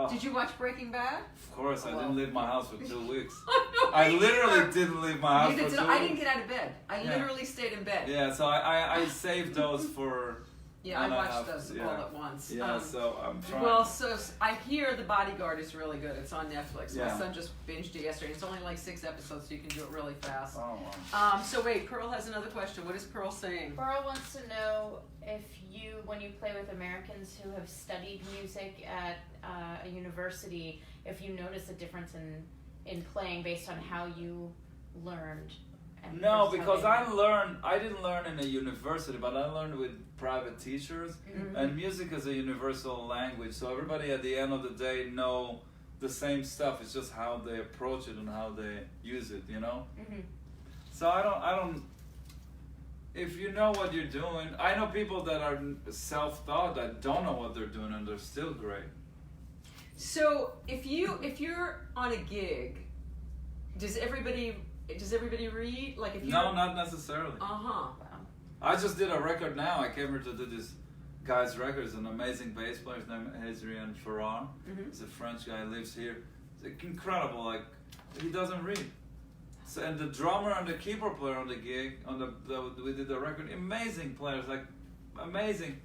Did you watch Breaking Bad? Of course, I didn't leave my house for 2 weeks. No, I literally didn't leave my house for 2 weeks. I didn't get out of bed. I literally stayed in bed. Yeah, so I saved those for. Yeah, I watched those all at once. Yeah, so I'm trying. Well, so I hear The Bodyguard is really good. It's on Netflix. Yeah. My son just binged it yesterday. It's only like 6 episodes, so you can do it really fast. Oh, wow. So wait, Pearl has another question. What is Pearl saying? Pearl wants to know if you, when you play with Americans who have studied music at a university, if you notice a difference in playing based on how you learned. No, because I didn't learn in a university, but I learned with private teachers. Mm-hmm. And music is a universal language, so everybody at the end of the day know the same stuff. It's just how they approach it and how they use it, you know? Mm-hmm. So I don't, if you know what you're doing, I know people that are self-taught that don't know what they're doing and they're still great. So if you're on a gig, does everybody read? Like if you No, not necessarily. Wow. I just did a record now. I came here to do this guy's record. He's an amazing bass player. His name is Adrien Ferrar. Mm-hmm. He's a French guy. He lives here. It's incredible. Like he doesn't read. So, and the drummer and the keyboard player on the gig we did the record. Amazing players, like amazing.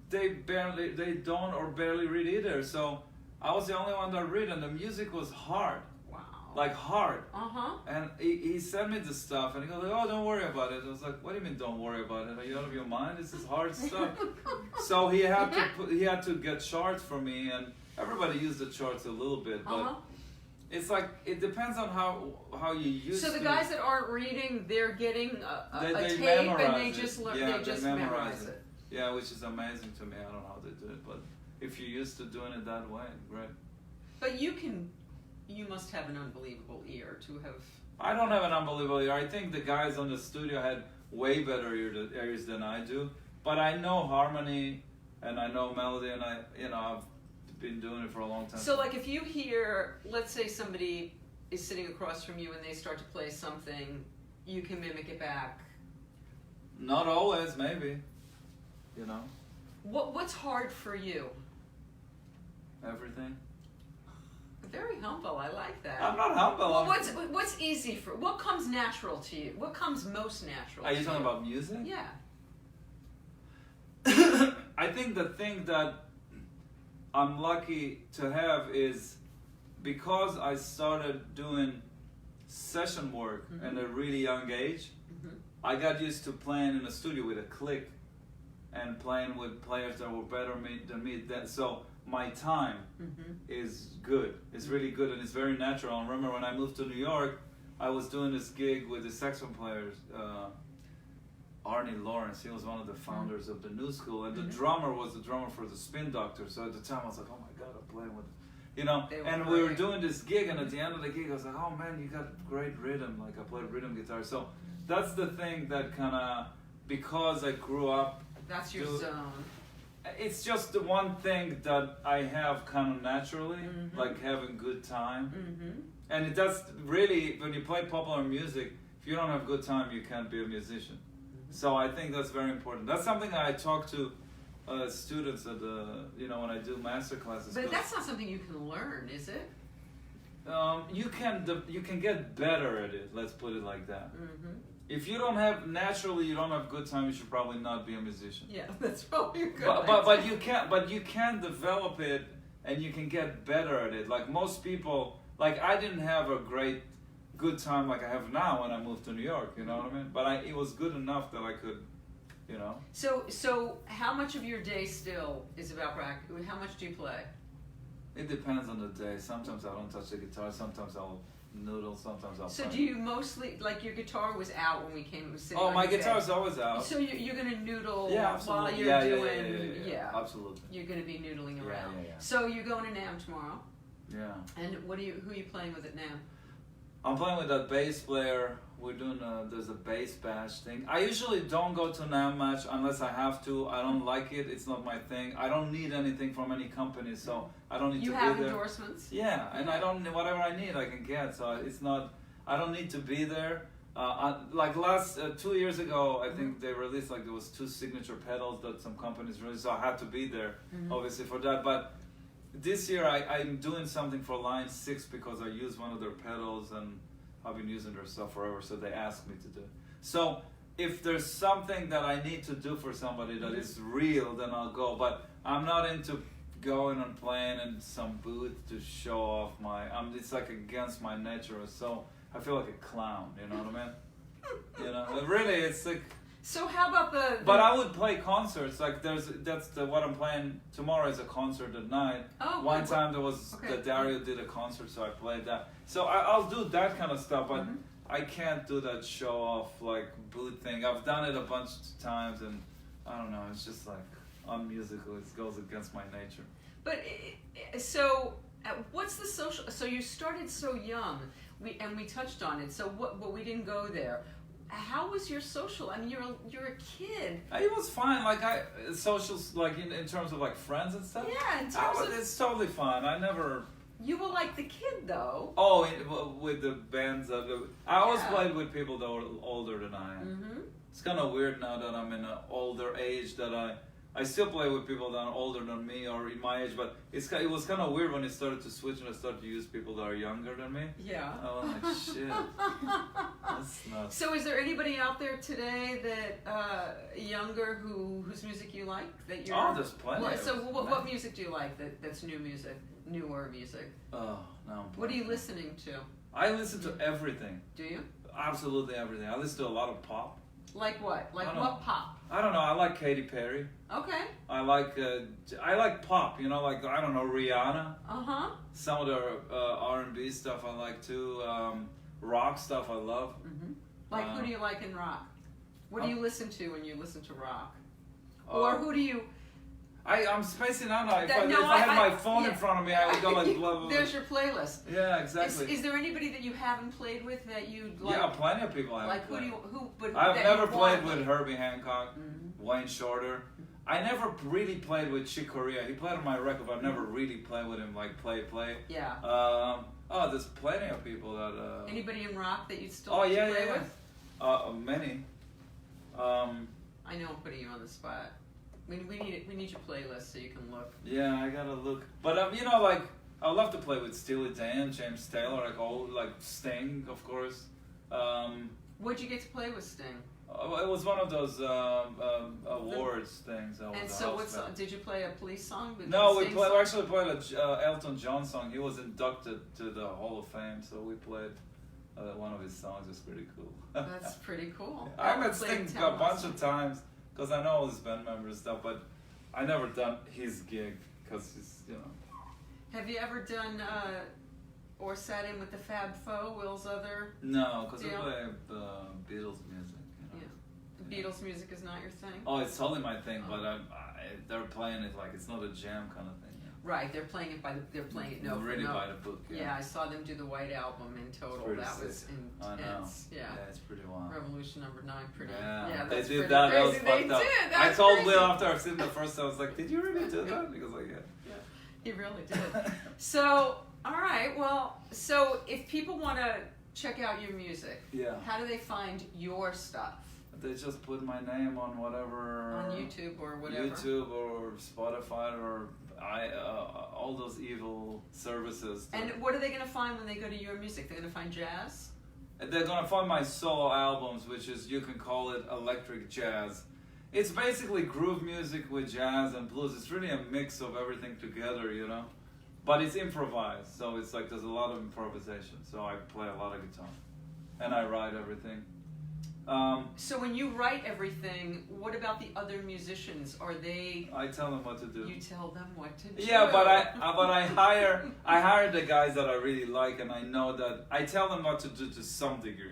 They don't or barely read either. So I was the only one that read, and the music was hard. Like hard. And he sent me the stuff and he goes like, oh, don't worry about it. I was like, what do you mean don't worry about it? Are you out of your mind? This is hard stuff. So he had to get charts for me, and everybody used the charts a little bit, but it's like it depends on how you use it. So the guys that aren't reading, they're getting a they tape and they just learn. Yeah, they just memorize it. Yeah, which is amazing to me. I don't know how they do it, but if you're used to doing it that way, great. But you must have an unbelievable ear to have. I don't have an unbelievable ear. I think the guys on the studio had way better ears than I do. But I know harmony and I know melody, and I've been doing it for a long time. So like if you hear, let's say somebody is sitting across from you and they start to play something, you can mimic it back. Not always, maybe. You know. What's hard for you? Everything. Very humble. I like that. I'm not humble. Well, what's easy for? What comes natural to you? What comes most natural? Are you talking about music? Yeah. I think the thing that I'm lucky to have is because I started doing session work at a really young age. Mm-hmm. I got used to playing in a studio with a click and playing with players that were better than me. So my time is good. It's really good and it's very natural. I remember when I moved to New York, I was doing this gig with the saxophone players, Arnie Lawrence. He was one of the founders of the New School, and the drummer was the drummer for the Spin Doctors. So at the time I was like, oh my God, I'm playing with, and we were doing this gig, and at the end of the gig I was like, oh man, you got great rhythm. Like I played rhythm guitar. So that's the thing that kind of, because I grew up. That's your zone. It's just the one thing that I have kind of naturally, like having good time. And it does really, when you play popular music, if you don't have good time, you can't be a musician. So I think that's very important. That's something I talk to students at when I do master classes. But that's not something you can learn, is it? You can get better at it. Let's put it like that. If you don't have good time, you should probably not be a musician. Yeah, that's probably good. But you can develop it, and you can get better at it. Like most people, like I didn't have a good time like I have now when I moved to New York. You know what I mean? But it was good enough that I could, So how much of your day still is about practice? How much do you play? It depends on the day. Sometimes I don't touch the guitar. Sometimes I'll noodle. Sometimes I'll. So do you mostly, like your guitar was out when we came? It was sitting my guitar's always out. So you're gonna noodle while you're doing. Yeah, absolutely. You're gonna be noodling around. Yeah. So you're going to NAMM tomorrow. Yeah. And who are you playing with at NAMM? I'm playing with that bass player we're doing there's a bass bash thing. I usually don't go to NAMM match unless I have to. I don't like it. It's not my thing. I don't need anything from any company, so I don't need to be there. You have endorsements? Yeah, and I don't, whatever I need I can get, so it's not, I don't need to be there. Like last 2 years ago, I think they released, like there was 2 signature pedals that some companies released, so I had to be there, obviously, for that. But this year I'm doing something for Line 6 because I use one of their pedals and I've been using their stuff forever, so they asked me to do it. So if there's something that I need to do for somebody that is real, then I'll go. But I'm not into going and playing in some booth to show off my, it's like against my nature, so I feel like a clown, you know what I mean? You know, really, it's like. So how about the? But I would play concerts. Like what I'm playing tomorrow is a concert at night. Oh. One time there was that Dario did a concert, so I played that. So I'll do that kind of stuff, but I can't do that show off like booth thing. I've done it a bunch of times, and I don't know. It's just like unmusical. It goes against my nature. But so what's the social? So you started so young. We touched on it. So but we didn't go there. How was your social? I mean, you're a kid. It was fine. Like socials, like in terms of like friends and stuff. Yeah, in terms of. It's totally fine. I never. You were like the kid though. Oh, with the bands I always played with people that were older than I am. It's kind of weird now that I'm in an older age that I still play with people that are older than me or in my age, but it was kind of weird when it started to switch and I started to use people that are younger than me. Yeah. I was like, shit. That's nuts. So is there anybody out there today that younger whose music you like? That you're, oh, there's plenty. So what music do you like that's new music? Newer music? Oh, no. What are you listening to? I listen to everything. Do you? Absolutely everything. I listen to a lot of pop. Like what? Like what pop? I don't know. I like Katy Perry. Okay. I like pop. You know, like I don't know, Rihanna. Some of the R&B stuff I like too. Rock stuff I love. Like who do you like in rock? What do you listen to when you listen to rock? Or who do you? I'm spacing out now. If I had my phone in front of me, I would go like blah, blah, blah. There's your playlist. Yeah, exactly. Is there anybody that you haven't played with that you'd like? Yeah, plenty of people I haven't played. But I've never played with Herbie Hancock, Wayne Shorter. I never really played with Chick Corea. He played on my record, but I've never really played with him, like play. Yeah. There's plenty of people that... Anybody in rock that you'd still like to play with? Many. I know I'm putting you on the spot. We need your playlist so you can look. Yeah, I gotta look. But you know, like I love to play with Steely Dan, James Taylor, like Sting, of course. What'd you get to play with Sting? It was one of those awards things. And so, did you play a Police song? No, we actually played a Elton John song. He was inducted to the Hall of Fame, so we played one of his songs. It's pretty cool. That's pretty cool. I met Sting a bunch of times. Because I know all his band members stuff, but I never done his gig because he's, you know. Have you ever done or sat in with the Fab Four, Will's other? No, because we play Beatles music. You know? Yeah. The Beatles music is not your thing? Oh, it's totally my thing, but they're playing it like it's not a jam kind of thing. Right, they're playing it by the book. Yeah, I saw them do the White Album in total. That was intense. I know. Yeah, it's pretty wild. Revolution '9, pretty. Yeah, that's they did pretty that. Crazy. That was fucked up. I told crazy. Will after I've seen the first time, I was like, "Did you really do that?" He goes like, "Yeah." He really did. So, all right. Well, so if people want to check out your music, how do they find your stuff? They just put my name on whatever. On YouTube or whatever. YouTube or Spotify or all those evil services. And what are they going to find when they go to your music? They're going to find jazz? They're going to find my solo albums, which is, you can call it electric jazz. It's basically groove music with jazz and blues. It's really a mix of everything together, you know? But it's improvised, so it's like there's a lot of improvisation. So I play a lot of guitar. And I write everything. So when you write everything, what about the other musicians? Are they? I tell them what to do. You tell them what to do. Yeah, but I hire the guys that I really like, and I know that I tell them what to do to some degree.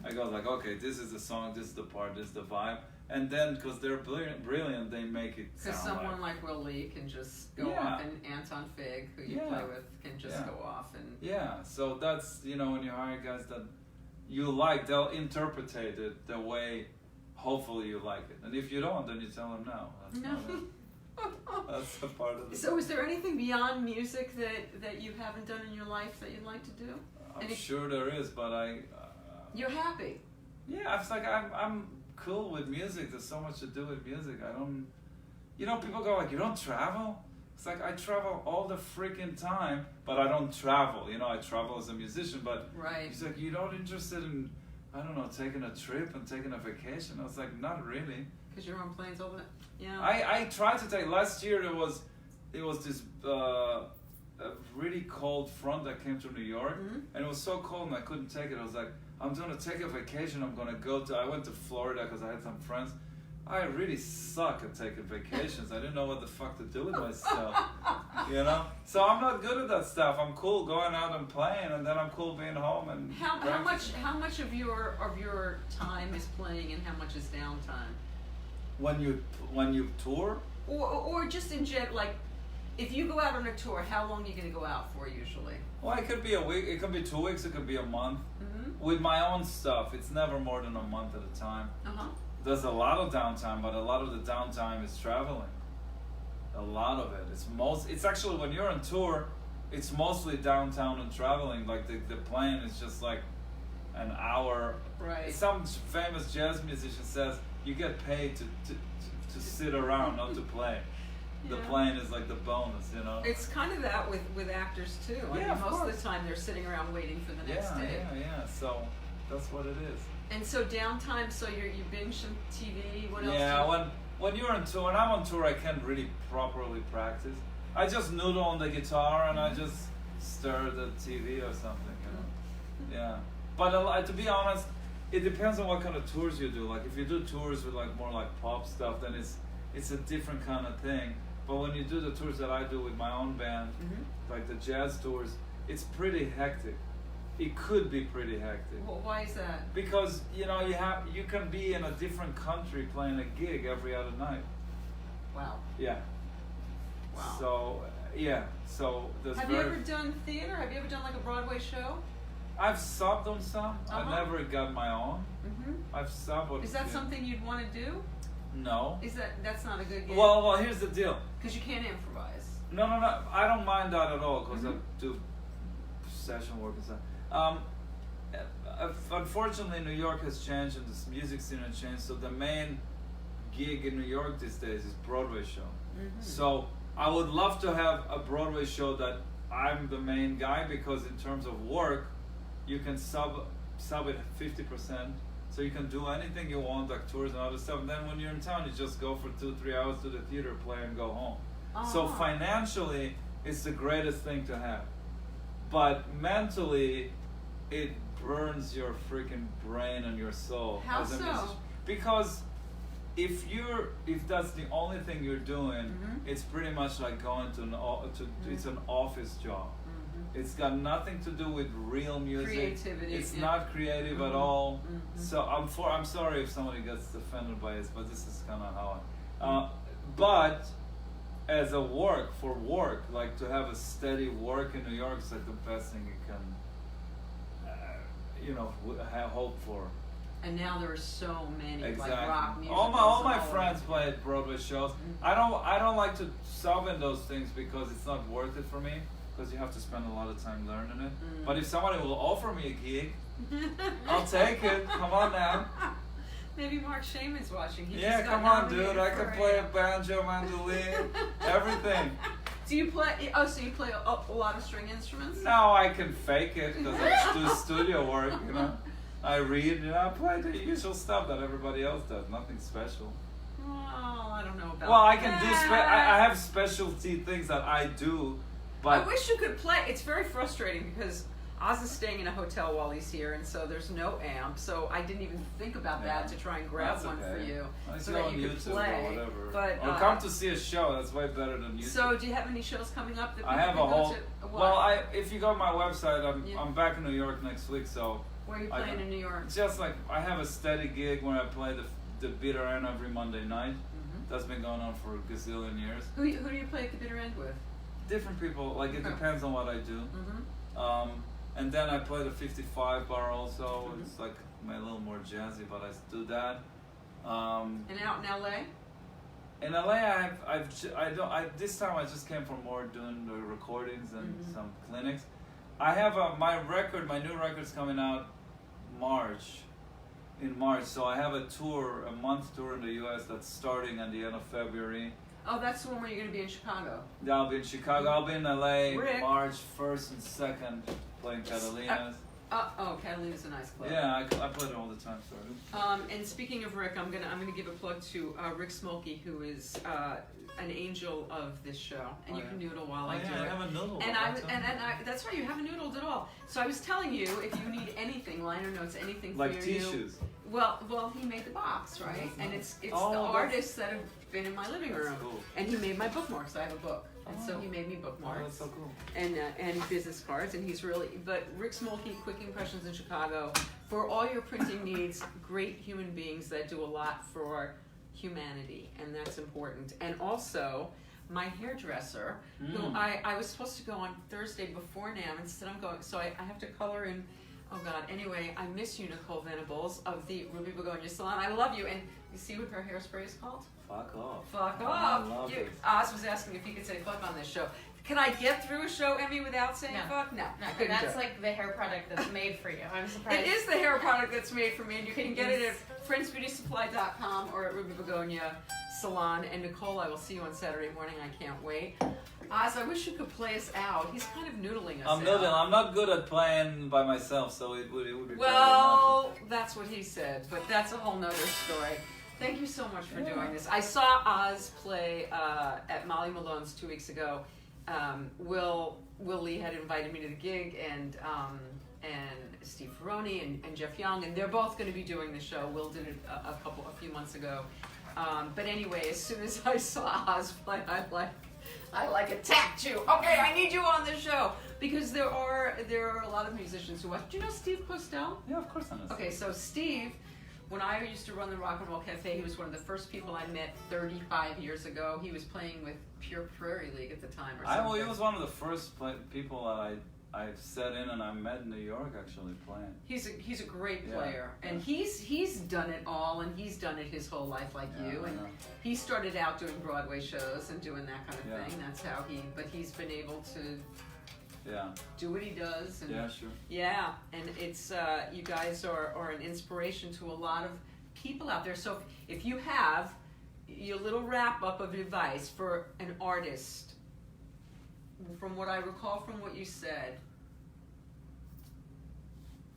I go like, okay, this is the song, this is the part, this is the vibe, and then because they're brilliant, they make it sound. Because someone like Will Lee can just go off, and Anton Fig, who you play with, can just go off and. Yeah, so that's when you hire guys that you like, they'll interpret it the way hopefully you like it. And if you don't, then you tell them no. That's not it. That's a part of it. So is there anything beyond music that you haven't done in your life that you'd like to do? I'm sure there is, but you're happy? Yeah, it's like I'm cool with music. There's so much to do with music. I don't... You know, people go like, you don't travel? It's like, I travel all the freaking time, but I don't travel. You know, I travel as a musician, but right. He's like, you're not interested in, I don't know, taking a trip and taking a vacation? I was like, not really. Because you're on planes all the... Yeah. I tried to take... Last year, there was this a really cold front that came to New York, and it was so cold and I couldn't take it. I was like, I'm going to take a vacation. I'm going to go to... I went to Florida because I had some friends. I really suck at taking vacations. I didn't know what the fuck to do with myself, you know? So I'm not good at that stuff. I'm cool going out and playing, and then I'm cool being home and... How much of your time is playing and how much is downtime? When you tour? Or just in general, like, if you go out on a tour, how long are you going to go out for usually? Well, it could be a week, it could be 2 weeks, it could be a month. With my own stuff, it's never more than a month at a time. There's a lot of downtime, but a lot of the downtime is traveling. A lot of it. It's actually, when you're on tour, it's mostly downtown and traveling. Like the plane is just like an hour. Right. Some famous jazz musician says you get paid to sit around, not to play. The plane is like the bonus, you know. It's kind of that with actors too. I mean, most of the time they're sitting around waiting for the next day. Yeah. So that's what it is. And so downtime, so you binge some TV. What else? Yeah, when you're on tour, when I'm on tour, I can't really properly practice. I just noodle on the guitar and I just stir the TV or something, you know. Yeah, but to be honest, it depends on what kind of tours you do. Like if you do tours with like more like pop stuff, then it's a different kind of thing. But when you do the tours that I do with my own band, like the jazz tours, it's pretty hectic. It could be pretty hectic. Well, why is that? Because you know you can be in a different country playing a gig every other night. Wow. Yeah. Wow. So there's. Have you ever done theater? Have you ever done like a Broadway show? I've subbed on some. I never got my own. I've subbed. Is that something you'd want to do? No. That's not a good gig? Well, here's the deal. Because you can't improvise. No. I don't mind that at all because I do session work and stuff. Unfortunately, New York has changed and the music scene has changed. So the main gig in New York these days is Broadway show. So I would love to have a Broadway show that I'm the main guy, because in terms of work, you can sub it 50%. So you can do anything you want, like tours and other stuff. And then when you're in town, you just go for 2-3 hours to the theater, play, and go home. So financially, it's the greatest thing to have. But mentally, it burns your freaking brain and your soul. How so? Because if that's the only thing you're doing, it's pretty much like going to it's an office job. It's got nothing to do with real music. Creativity. It's not creative at all. So I'm sorry if somebody gets offended by this, but this is kind of how but as a work, like to have a steady work in New York is like the best thing you can, hope for. And now there are so many, exactly. like rock music. All my friends play at Broadway shows. I don't like to sub in those things because it's not worth it for me, because you have to spend a lot of time learning it. But if somebody will offer me a gig, I'll take it. Come on now. Maybe Mark Shaman's watching. Come on, dude. I can play a banjo, mandolin, everything. Do you play? Oh, so you play a lot of string instruments? No, I can fake it because I do studio work. You know, I read. I play the usual stuff that everybody else does. Nothing special. Oh, I don't know about. Well, I can do. I have specialty things that I do, but I wish you could play. It's very frustrating because Oz is staying in a hotel while he's here, and so there's no amp. So I didn't even think about that to try and grab one for you, so that you could play. Or whatever. But or come to see a show. That's way better than YouTube. So do you have any shows coming up that I have a whole. If you go on my website, I'm back in New York next week. So where are you playing in New York? Just like I have a steady gig where I play the bitter end every Monday night. That's been going on for a gazillion years. Who do you play at the bitter end with? Different people. Like it depends on what I do. And then I play the 55 bar also. It's like a little more jazzy, but I do that. And out in LA? In LA, this time I just came from more doing the recordings and some clinics. I have my new record's coming out in March, so I have a month tour in the US that's starting at the end of February. Oh, that's the one where you're going to be in Chicago. Yeah, I'll be in Chicago. I'll be in LA Rick. March 1st and 2nd playing Catalina's. Catalina's a nice club. Yeah, I play it all the time, sorry. And speaking of Rick, I'm gonna give a plug to Rick Smolke, who is an angel of this show, and you can noodle while I do it. I have a noodle. And that's right, you haven't noodled at all. So I was telling you, if you need anything, liner notes, anything like for you. tissues. Well, he made the box, right? And it's the artists that have been in my living room, cool. and he made my bookmarks. I have a book, and so he made me bookmarks. Oh, that's so cool. And business cards, and he's really. But Rick Smolke, Quick Impressions in Chicago, for all your printing needs, great human beings that do a lot for humanity, and that's important. And also, my hairdresser, who I was supposed to go on Thursday before now, instead I'm going, so I have to color in. Oh God, anyway, I miss you, Nicole Venables of the Ruby Begonia Salon. I love you, and you see what her hairspray is called? Fuck off. Fuck I off. love it. Oz was asking if he could say fuck on this show. Can I get through a show, Emmy, without saying fuck? No. No, that's like the hair product that's made for you. I'm surprised. It is the hair product that's made for me, and you can get it at friendsbeautysupply.com or at Ruby Begonia Salon. And Nicole, I will see you on Saturday morning. I can't wait. Oz, I wish you could play us out. He's kind of noodling us out. Noodling. I'm not good at playing by myself, so it would be well, that's what he said, but that's a whole nother story. Thank you so much for doing this. I saw Oz play at Molly Malone's 2 weeks ago. Will Lee had invited me to the gig, and Steve Ferroni and Jeff Young, and they're both going to be doing the show. Will did it a few months ago. But anyway, as soon as I saw Oz play, I attacked you. Okay, I need you on the show because there are a lot of musicians who watch. Do you know Steve Postel? Yeah, of course I know. Okay, so Steve, when I used to run the Rock and Roll Cafe, he was one of the first people I met 35 years ago. He was playing with Pure Prairie League at the time, or something. He was one of the first people that I sat in and I met in New York actually playing. He's a great player, and he's done it all, and he's done it his whole life like you. And he started out doing Broadway shows and doing that kind of thing. That's how but he's been able to do what he does. And sure. Yeah, and it's you guys are an inspiration to a lot of people out there. So if you have your little wrap up of advice for an artist. From what I recall from what you said,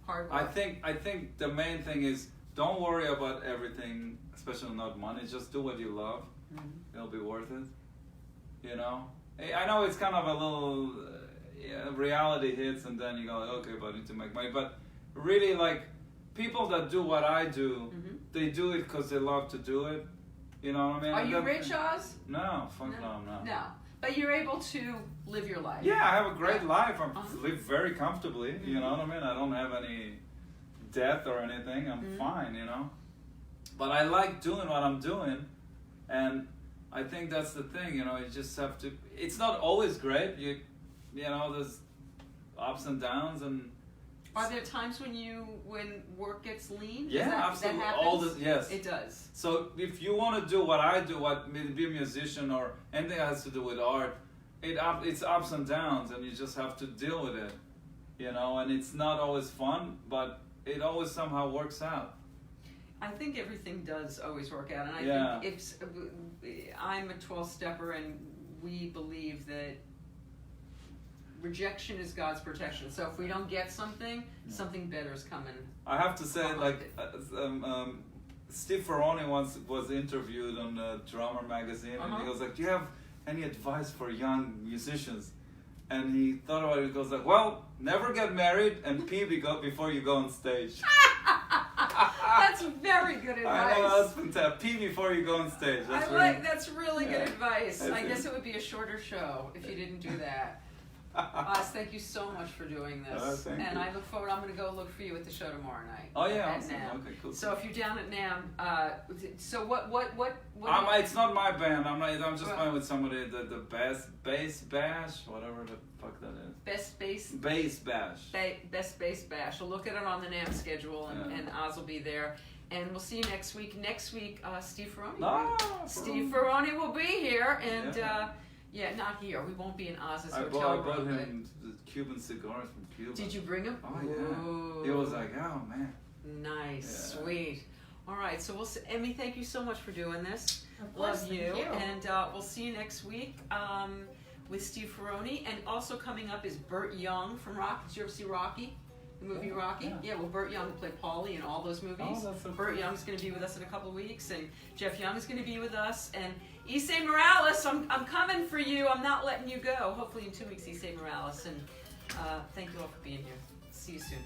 hard work. I think the main thing is don't worry about everything, especially not money. Just do what you love. It'll be worth it. You know? I know it's kind of a little reality hits, and then you go, okay, but I need to make money. But really, like, people that do what I do, they do it because they love to do it. You know what I mean? Are you rich, Oz? No, fuck no, I'm not. No. But you're able to live your life. Yeah, I have a great life. I live very comfortably, you know what I mean? I don't have any debt or anything. I'm fine, you know? But I like doing what I'm doing, and I think that's the thing, you know, you just have to, it's not always great, you know, there's ups and downs, and are there times when work gets lean? Yeah, absolutely. That happens? Yes. It does. So if you want to do what I do, be a musician or anything that has to do with art, it's ups and downs, and you just have to deal with it, you know. And it's not always fun, but it always somehow works out. I think everything does always work out, and I think I'm a 12-stepper, and we believe that rejection is God's protection. So if we don't get something, something better is coming. I have to say, like, Steve Ferroni once was interviewed on the Drummer magazine, and he goes like, "Do you have any advice for young musicians?" And he thought about it. He goes like, "Well, never get married and pee before you go on stage." That's very good advice. I know, that's fantastic. Pee before you go on stage. That's really good advice. I guess it would be a shorter show if you didn't do that. Oz, thank you so much for doing this. Thank you. I look forward. I'm going to go look for you at the show tomorrow night. Oh yeah, at awesome. NAMM. Okay, cool. So if you're down at NAMM, so what? It's not my band. I'm just playing with somebody. The bass bash, whatever the fuck that is. Best bass. Bass bash. Best bass bash. We'll look at it on the NAMM schedule, and Oz will be there. And we'll see you next week. Next week, Steve Ferroni. Steve Ferroni will be here, and not here. We won't be in Oz's hotel room. I brought him the Cuban cigars from Cuba. Did you bring him? Oh yeah. Ooh. He was like, oh man. Nice, sweet. All right, so we'll see. Emmy, thank you so much for doing this. Of course, Love you. thank you. And we'll see you next week with Steve Ferroni. And also coming up is Burt Young from Rocky. Did you ever see Rocky? The movie Rocky? Yeah, well, Burt Young played Paulie in all those movies. Oh, that's so Burt cool. Young's going to be with us in a couple of weeks, and Jeff Young is going to be with us. And Issei Morales, I'm coming for you. I'm not letting you go. Hopefully in 2 weeks, Issei Morales. And thank you all for being here. See you soon.